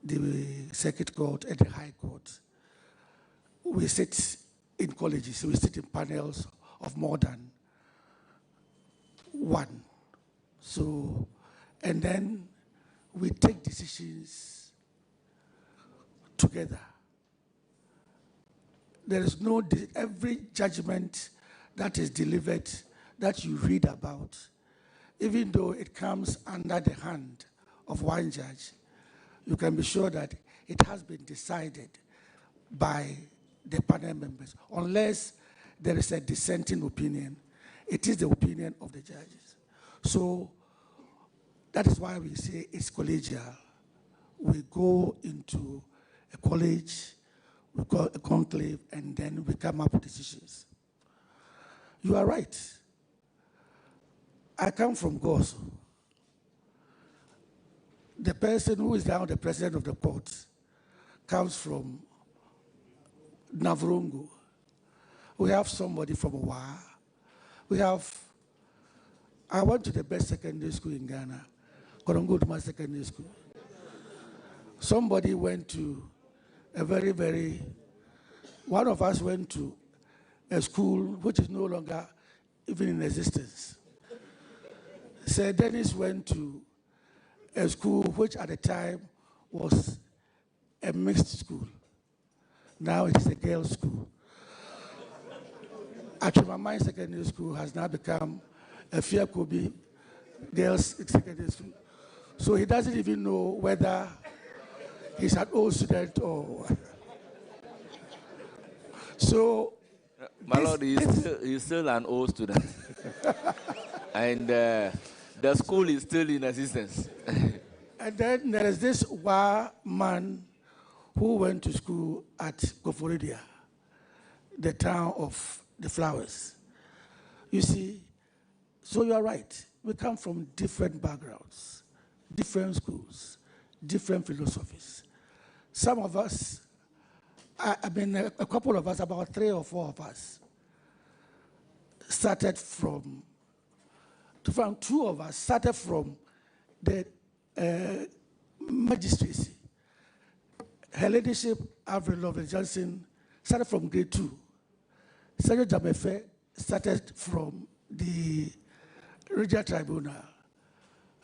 the circuit court, and the high court, we sit in colleges, we sit in panels of more than one. So, and then we take decisions together. There is no, every judgment that is delivered that you read about, even though it comes under the hand of one judge, you can be sure that it has been decided by the panel members. Unless there is a dissenting opinion, it is the opinion of the judges. So that is why we say it's collegial. We go into a college, we call a conclave, and then we come up with decisions. You are right. I come from Goso. The person who is now the president of the court comes from Navrongo. We have somebody from Owa. I went to the best secondary school in Ghana, Torkonoo Secondary School. Somebody went to a one of us went to a school which is no longer even in existence. Sir Dennis went to a school which at the time was a mixed school. Now it is a girls' school. Achimamai Secondary School has now become a Fiakobi Girls' Secondary School. So he doesn't even know whether he's an old student or... So... My Lord, he's still an old student. And the school is still in existence. And then there is this man who went to school at Koforidia, the town of the flowers. You see, so you are right. We come from different backgrounds, different schools, different philosophies. Some of us, I mean, a couple of us, about 3 or 4 of us, started from 2 of us started from the magistracy. Her Ladyship, Avril Lovell Johnson, started from grade 2. Sergeant Jamefe started from the Regional Tribunal.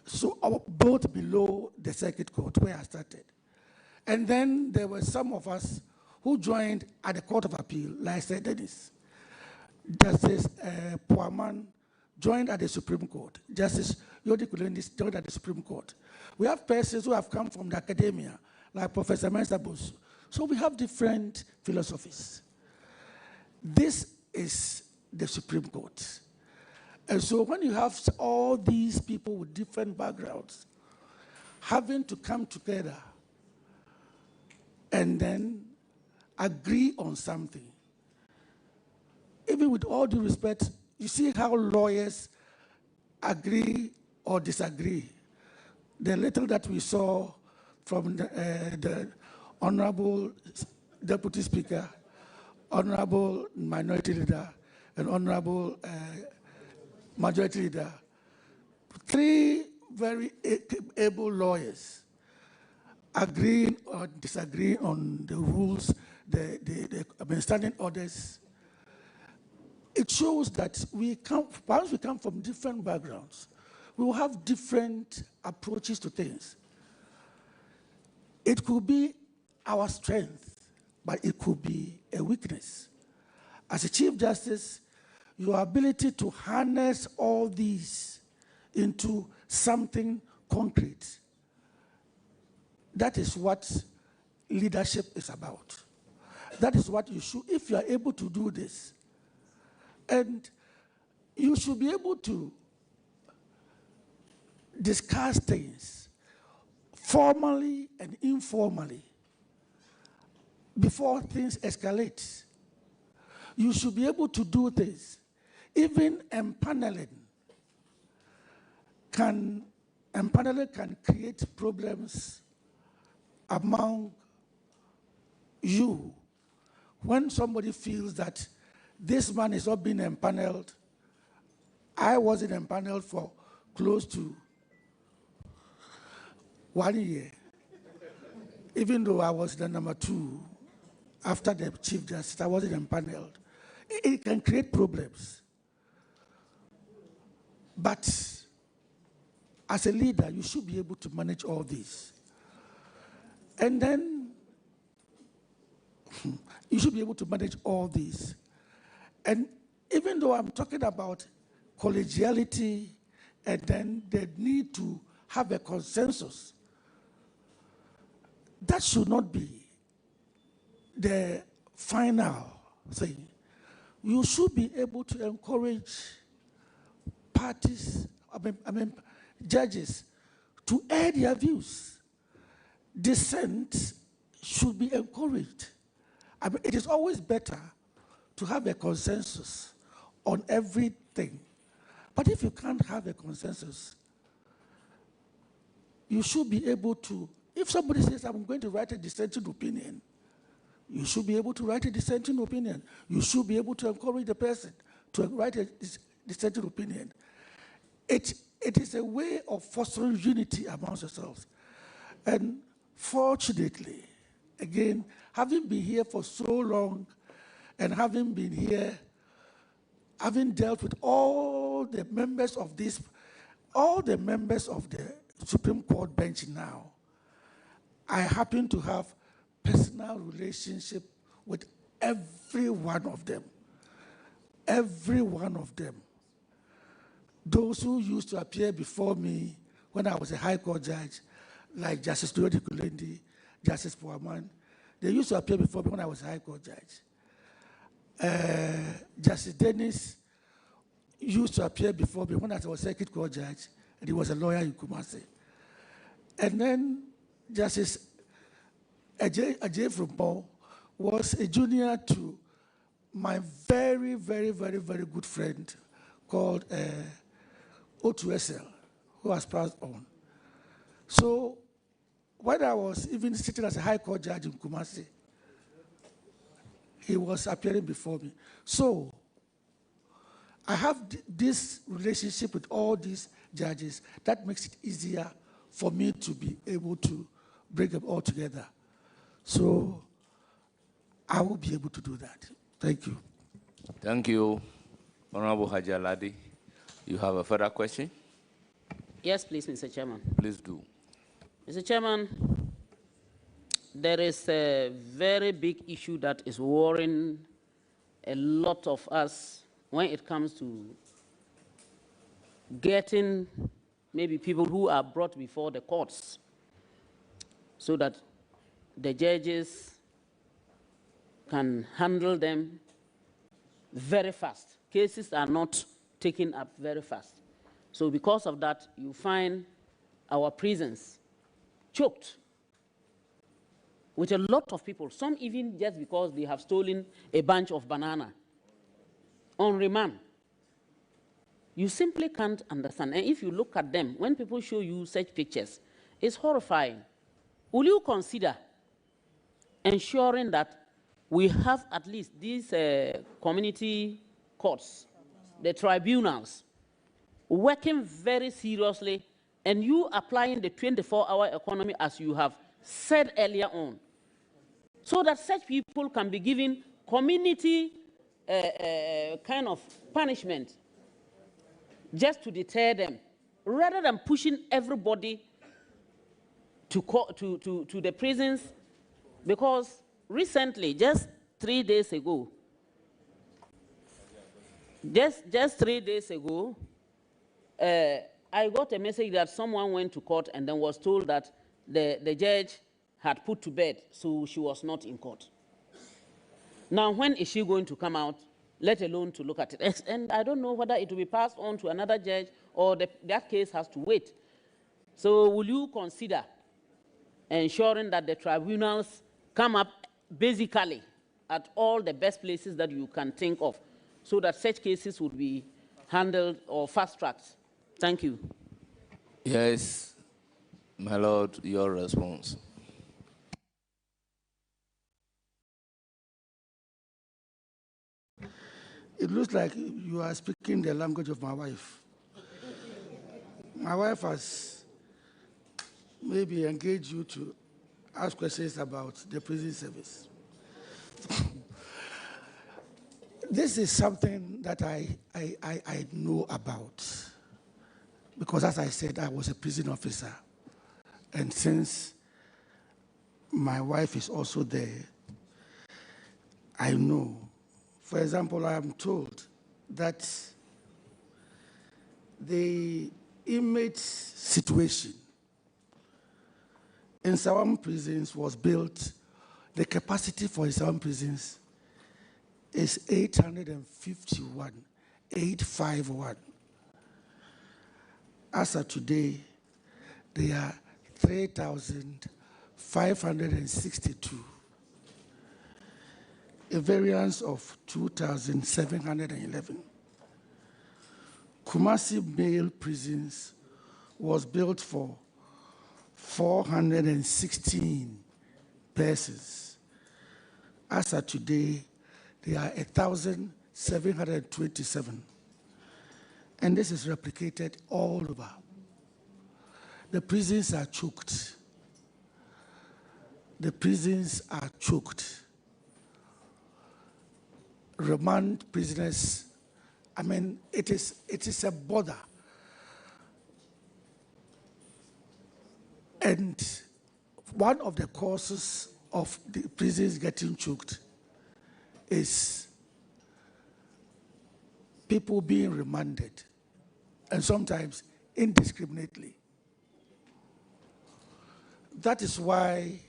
So both below the circuit court where I started. And then there were some of us who joined at the Court of Appeal, like Sir Dennis. Justice Puaman joined at the Supreme Court. Justice Yodi Kulendis joined at the Supreme Court. We have persons who have come from the academia, like Professor Mensabus. So we have different philosophies. This is the Supreme Court. And so when you have all these people with different backgrounds having to come together and then agree on something, even with all due respect, you see how lawyers agree or disagree. The little that we saw from the Honorable Deputy Speaker, Honorable Minority Leader, and Honorable Majority Leader, 3 very able lawyers agreeing or disagreeing on the rules, the standing orders. It shows that once we come from different backgrounds, we will have different approaches to things. It could be our strength, but it could be a weakness. As a Chief Justice, your ability to harness all these into something concrete, that is what leadership is about. That is what you should, if you are able to do this, and you should be able to discuss things formally and informally before things escalate. You should be able to do things. Even empaneling can create problems among you when somebody feels that this man is not being empaneled. I wasn't empaneled for close to 1 year, even though I was the number 2 after the Chief Justice. I wasn't empaneled. It can create problems. But as a leader, you should be able to manage all this. And then you should be able to manage all this. And even though I'm talking about collegiality and then the need to have a consensus, that should not be the final thing. You should be able to encourage parties, judges, to air their views. Dissent should be encouraged. It is always better to have a consensus on everything. But if you can't have a consensus, you should be able to, if somebody says, I'm going to write a dissenting opinion, you should be able to write a dissenting opinion. You should be able to encourage the person to write a dissenting opinion. It is a way of fostering unity amongst yourselves. And fortunately, again, having been here for so long and having been here, having dealt with all the members of the Supreme Court bench now, I happen to have personal relationship with every one of them. Every one of them. Those who used to appear before me when I was a High Court judge, like Justice Yodi Kulendis, Justice Puaman, they used to appear before me when I was a High Court judge. Justice Dennis used to appear before me when I was a Circuit Court judge, and he was a lawyer in Kumasi. And then Justice Ajay from Paul was a junior to my very, very, very, very good friend called O2SL, who has passed on. So when I was even sitting as a High Court judge in Kumasi, he was appearing before me. So I have this relationship with all these judges that makes it easier for me to be able to bring them all together. So I will be able to do that. Thank you. Thank you, Honorable Haji Aladi. You have a further question? Yes, please, Mr. Chairman. Please do. Mr. Chairman, there is a very big issue that is worrying a lot of us when it comes to getting maybe people who are brought before the courts so that the judges can handle them very fast. Cases are not taken up very fast. So because of that, you find our prisons choked with a lot of people, some even just because they have stolen a bunch of banana on remand. You simply can't understand. And if you look at them, when people show you such pictures, it's horrifying. Will you consider ensuring that we have at least these community courts, the tribunals, working very seriously, and you applying the 24-hour economy as you have said earlier on, so that such people can be given community kind of punishment just to deter them, rather than pushing everybody to the prisons. Because recently, just 3 days ago, just 3 days ago, I got a message that someone went to court and then was told that the judge had put to bed, so she was not in court. Now, when is she going to come out, let alone to look at it? And I don't know whether it will be passed on to another judge or that case has to wait. So will you consider ensuring that the tribunals come up basically at all the best places that you can think of, so that such cases would be handled or fast-tracked? Thank you. Yes, my Lord, your response. It looks like you are speaking the language of my wife. My wife has maybe engaged you to ask questions about the prison service. This is something that I know about, because as I said, I was a prison officer. And since my wife is also there, I know. For example, I am told that the inmate situation in some prisons was built, the capacity for some prisons is 851, 851. As of today, they are 3,562, a variance of 2,711. Kumasi male prisons was built for 416 persons. As of today, they are 1,727. And this is replicated all over. The prisons are choked. The prisons are choked. Remand prisoners, I mean, it is a bother. And one of the causes of the prisons getting choked is people being remanded, and sometimes indiscriminately. That is why,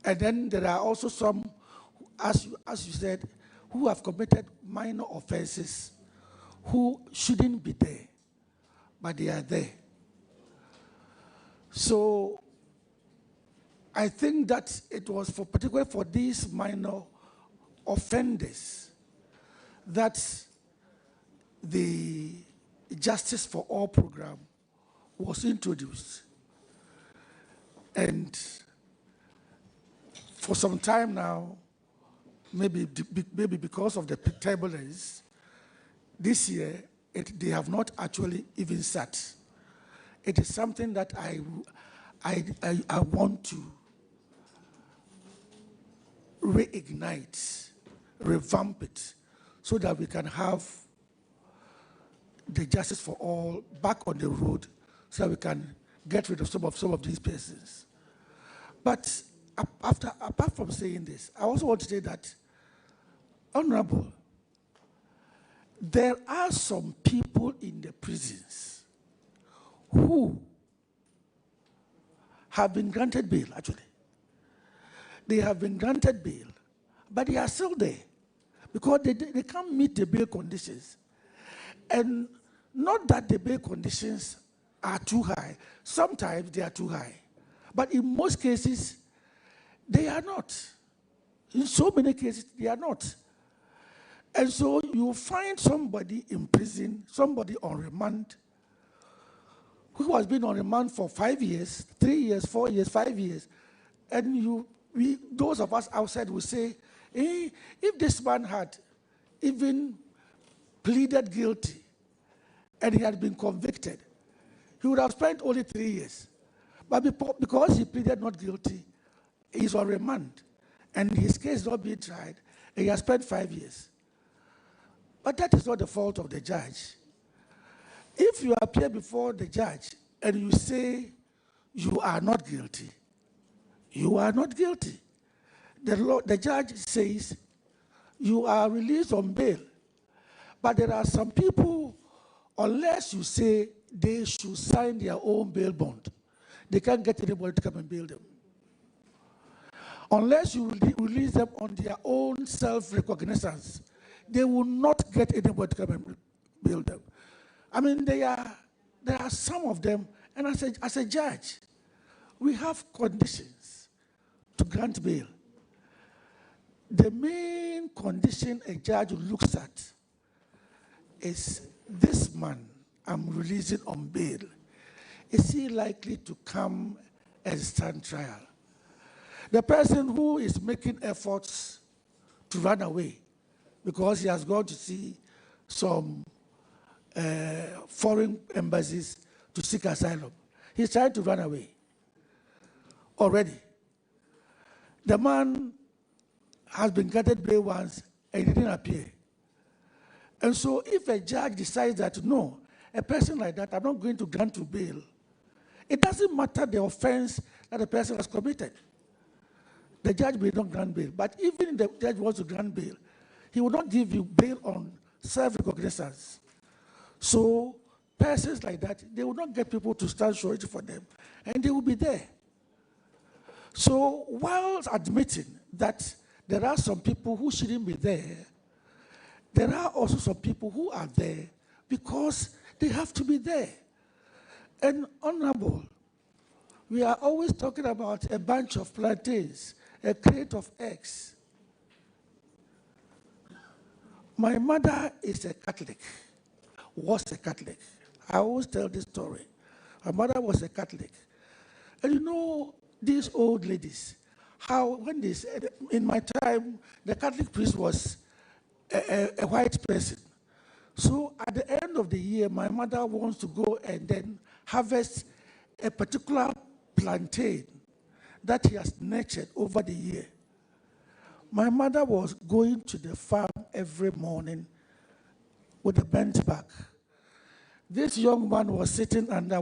and then there are also some, as you said, who have committed minor offenses, who shouldn't be there, but they are there. So I think that it was particularly for these minor offenders that the Justice for All program was introduced. And for some time now, maybe because of the turbulence, this year, they have not actually even sat. It is something that I want to reignite, revamp it, so that we can have the Justice for All back on the road, so that we can get rid of some of these persons. But apart from saying this, I also want to say that, Honorable, there are some people in the prisons who have been granted bail, actually. They have been granted bail, but they are still there because they can't meet the bail conditions. And not that the bail conditions are too high. Sometimes they are too high. But in most cases, they are not. In so many cases, they are not. And so you find somebody in prison, somebody on remand, who has been on remand for 5 years, 3 years, 4 years, 5 years, and those of us outside will say, hey, if this man had even pleaded guilty and he had been convicted, he would have spent only 3 years. But because he pleaded not guilty, he's on remand, and his case is not being tried, and he has spent 5 years. But that is not the fault of the judge. If you appear before the judge and you say you are not guilty, you are not guilty. The judge says you are released on bail. But there are some people, unless you say they should sign their own bail bond, they can't get anybody to come and bail them. Unless you release them on their own self-recognizance, they will not get anybody to come and bail them. I mean, there are some of them, and as a judge, we have conditions to grant bail. The main condition a judge looks at is, this man I'm releasing on bail, is he likely to come and stand trial? The person who is making efforts to run away because he has gone to see some foreign embassies to seek asylum, he's trying to run away already. The man has been granted bail once and he didn't appear. And so if a judge decides that, no, a person like that, I'm not going to grant to bail, it doesn't matter the offense that the person has committed. The judge may not grant bail, but even if the judge wants to grant bail, he will not give you bail on self-recognizance. So persons like that, they will not get people to stand surety for them, and they will be there. So while admitting that there are some people who shouldn't be there, there are also some people who are there because they have to be there. And Honorable, we are always talking about a bunch of plantains, a crate of eggs. My mother is a Catholic, was a Catholic. I always tell this story. My mother was a Catholic. And you know, these old ladies, how when they said, in my time, the Catholic priest was a white person. So at the end of the year, my mother wants to go and then harvest a particular plantain that he has nurtured over the year. My mother was going to the farm every morning with a bent back. This young man was sitting under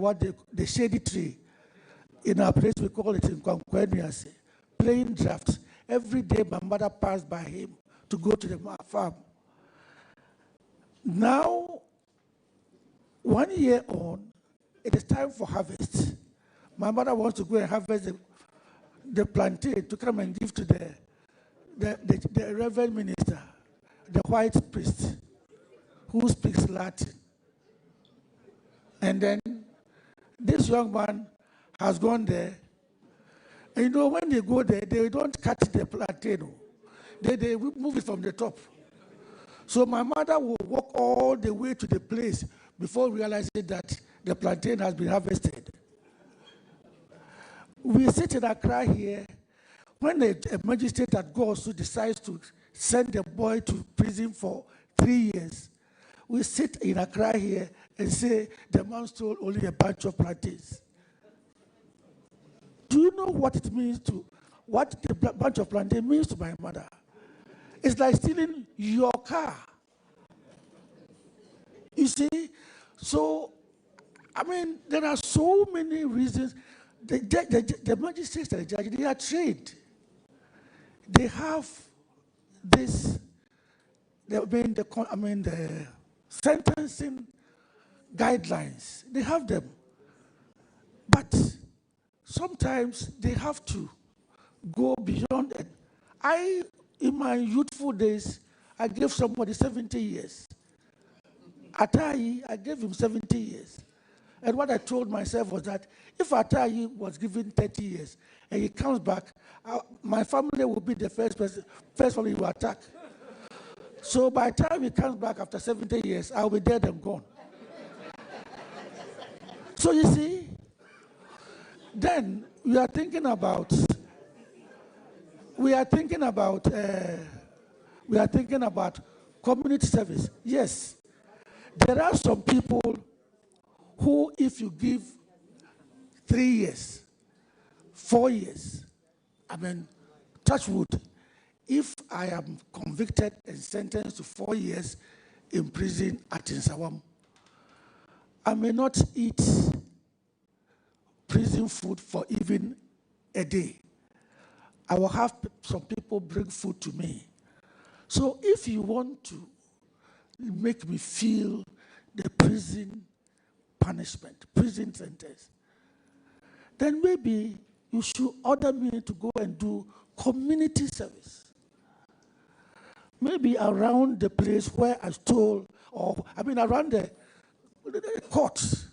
the shady tree. In our place, we call it in Kwankwenuase, playing drafts. Every day, my mother passed by him to go to the farm. Now, 1 year on, it is time for harvest. My mother wants to go and harvest the plantain to come and give to the reverend minister, the white priest, who speaks Latin. And then this young man has gone there. And you know, when they go there, they don't cut the plantain. They move it from the top. So my mother will walk all the way to the place before realizing that the plantain has been harvested. We sit in Accra here. When a magistrate at Gosu decides to send the boy to prison for 3 years, we sit in Accra here and say, the man stole only a bunch of plantains. Do you know what it means what the bunch of plantain means to my mother? It's like stealing your car. You see? So, I mean, there are so many reasons. The magistrates and the judge, they are trained. they have this, the sentencing guidelines, they have them. But sometimes they have to go beyond it. In my youthful days, I gave somebody 70 years. Atayi, I gave him 70 years. And what I told myself was that if Atayi was given 30 years and he comes back, my family will be the first one he will attack. So by the time he comes back after 70 years, I'll be dead and gone. So you see, then we are thinking about community service. Yes, there are some people who, if you give 3 years, 4 years, touch wood, if I am convicted and sentenced to 4 years in prison at Insawam, I may not eat prison food for even a day. I will have some people bring food to me. So if you want to make me feel the prison punishment, prison sentence, then maybe you should order me to go and do community service. Maybe around the place where I stole, or around the courts,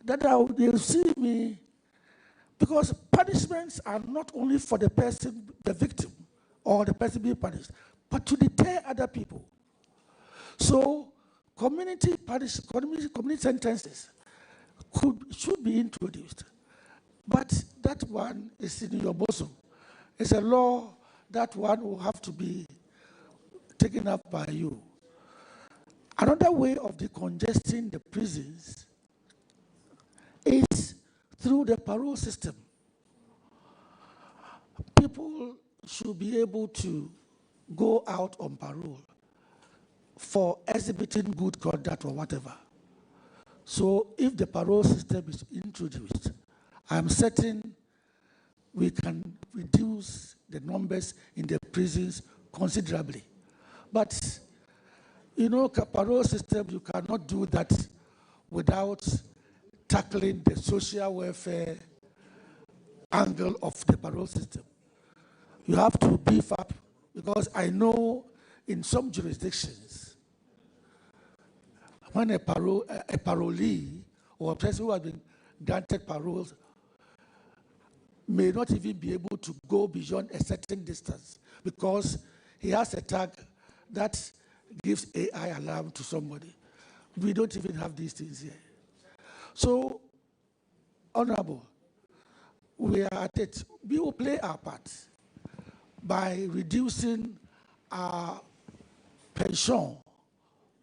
that they'll see me, because punishments are not only for the person, the victim, or the person being punished, but to deter other people. So community sentences should be introduced. But that one is in your bosom. It's a law. That one will have to be taken up by you. Another way of decongesting the prisons is through the parole system. People should be able to go out on parole for exhibiting good conduct or whatever. So if the parole system is introduced, I'm certain we can reduce the numbers in the prisons considerably. But, parole system, you cannot do that without tackling the social welfare angle of the parole system. You have to beef up, because I know in some jurisdictions, when a parolee or a person who has been granted paroles may not even be able to go beyond a certain distance because he has a tag that gives AI alarm to somebody. We don't even have these things here. So, Honorable, we are at it. We will play our part by reducing our pension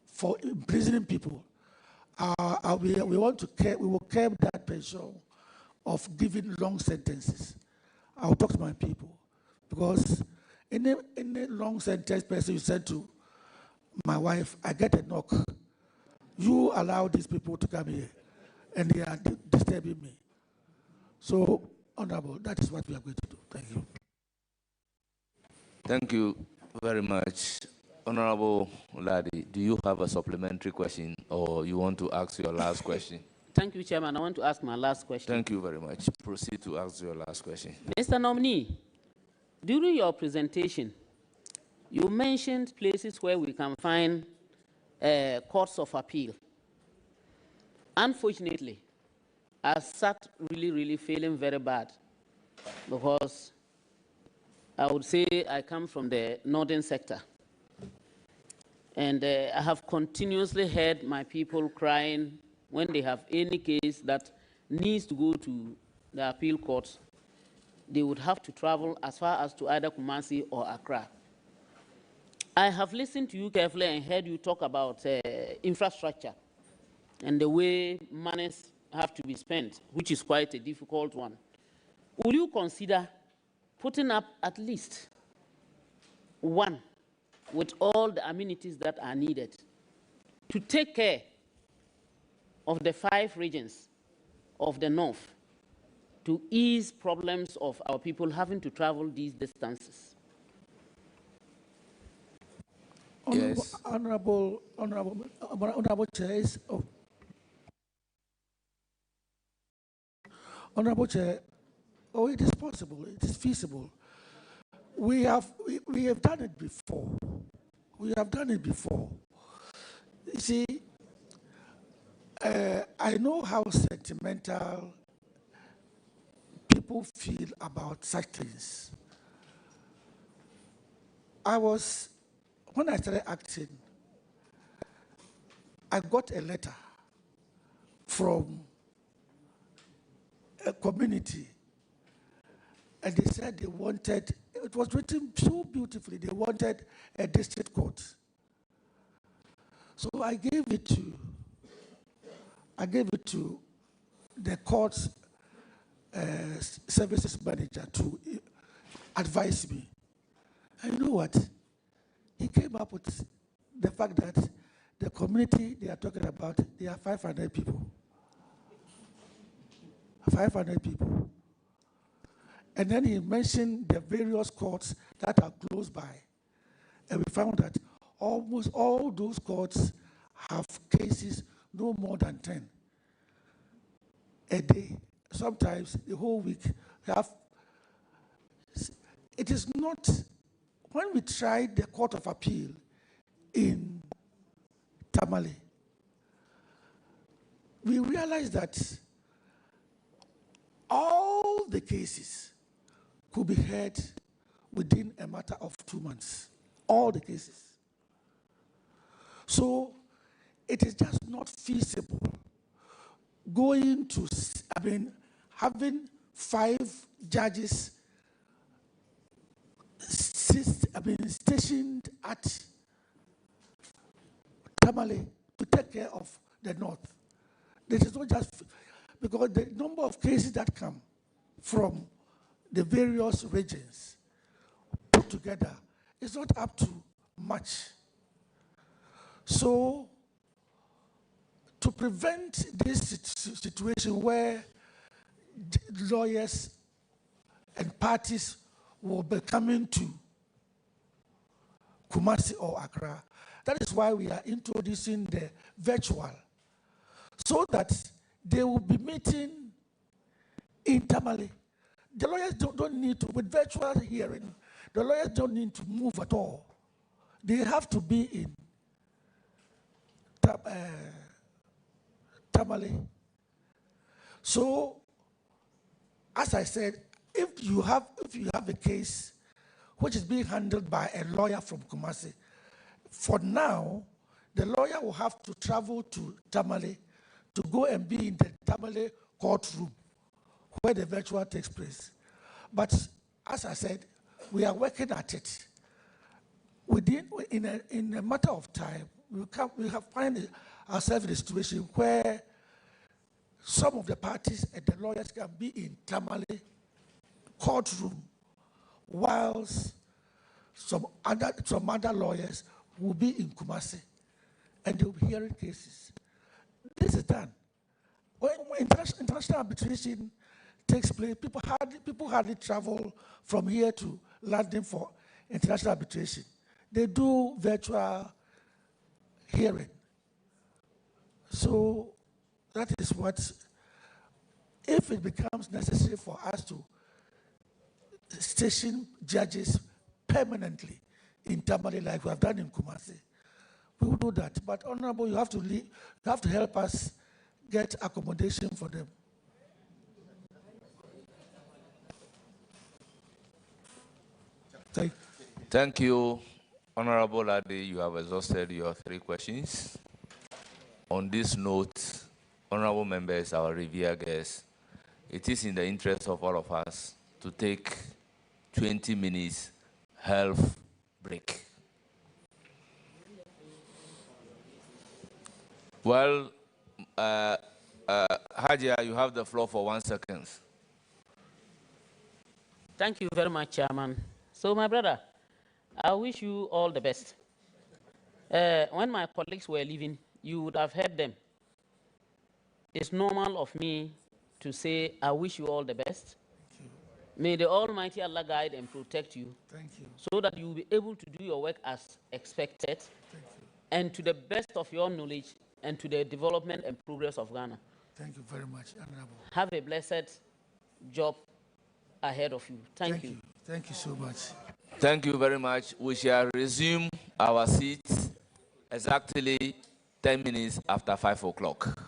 for imprisoning people. We will curb that pension of giving long sentences. I'll talk to my people, because in a long sentence person you said to my wife, I get a knock. You allow these people to come here, and they are disturbing me. So, Honorable, that is what we are going to do. Thank you. Thank you very much. Honorable Ladi, do you have a supplementary question, or you want to ask your last question? Thank you, Chairman. I want to ask my last question. Thank you very much. Proceed to ask your last question. Mr. Nominee, during your presentation, you mentioned places where we can find courts of appeal. Unfortunately, I sat really feeling very bad, because I would say I come from the northern sector. And I have continuously heard my people crying when they have any case that needs to go to the appeal court. They would have to travel as far as to either Kumasi or Accra. I have listened to you carefully and heard you talk about infrastructure and the way monies have to be spent, which is quite a difficult one. Will you consider putting up at least one with all the amenities that are needed to take care of the 5 regions of the north, to ease problems of our people having to travel these distances? Yes. Honorable Chair, Honorable Chair, it is possible, it is feasible. We have done it before. We have done it before. You see, I know how sentimental people feel about such things. When I started acting, I got a letter from a community, and they said they wanted, it was written so beautifully, they wanted a district court. So I gave it to the court's services manager to advise me. And you know what? He came up with the fact that the community they are talking about, they are 500 people. 500 people. And then he mentioned the various courts that are close by. And we found that almost all those courts have cases no more than 10 a day. Sometimes the whole week have. It is not, when we tried the Court of Appeal in Tamale, we realized that all the cases could be heard within a matter of 2 months. All the cases. So it is just not feasible having 5 judges stationed at Tamale to take care of the north. This is not just because the number of cases that come from the various regions put together is not up to much. So, to prevent this situation where lawyers and parties will be coming to Kumasi or Accra, that is why we are introducing the virtual, so that they will be meeting in Tamale. The lawyers don't need to, with virtual hearing, the lawyers don't need to move at all. They have to be in Tamale. So, as I said, if you have a case which is being handled by a lawyer from Kumasi, for now, the lawyer will have to travel to Tamale to go and be in the Tamale courtroom where the virtual takes place. But as I said, we are working at it. In a matter of time, we have find ourselves in a situation where some of the parties and the lawyers can be in Tamale courtroom, whilst some other lawyers will be in Kumasi, and they will be hearing cases. This is done. When international arbitration takes place, people hardly travel from here to London for international arbitration. They do virtual hearing. So that is what, if it becomes necessary for us to station judges permanently in Tamale like we have done in Kumasi, we will do that. But Honorable, you have to help us get accommodation for them. Thank you, Honorable Adi. You have exhausted your 3 questions. On this note, honorable members, our revered guests, it is in the interest of all of us to take 20 minutes health break. Well, Hajia, you have the floor for 1 second. Thank you very much, Chairman. So, my brother, I wish you all the best. When my colleagues were leaving, you would have heard them. It's normal of me to say, I wish you all the best. May the Almighty Allah guide and protect you. Thank you. So that you will be able to do your work as expected. Thank you. And to the best of your knowledge and to the development and progress of Ghana. Thank you very much, Honorable. Have a blessed job ahead of you. Thank you. Thank you so much. Thank you very much. We shall resume our seats exactly 10 minutes after 5 o'clock.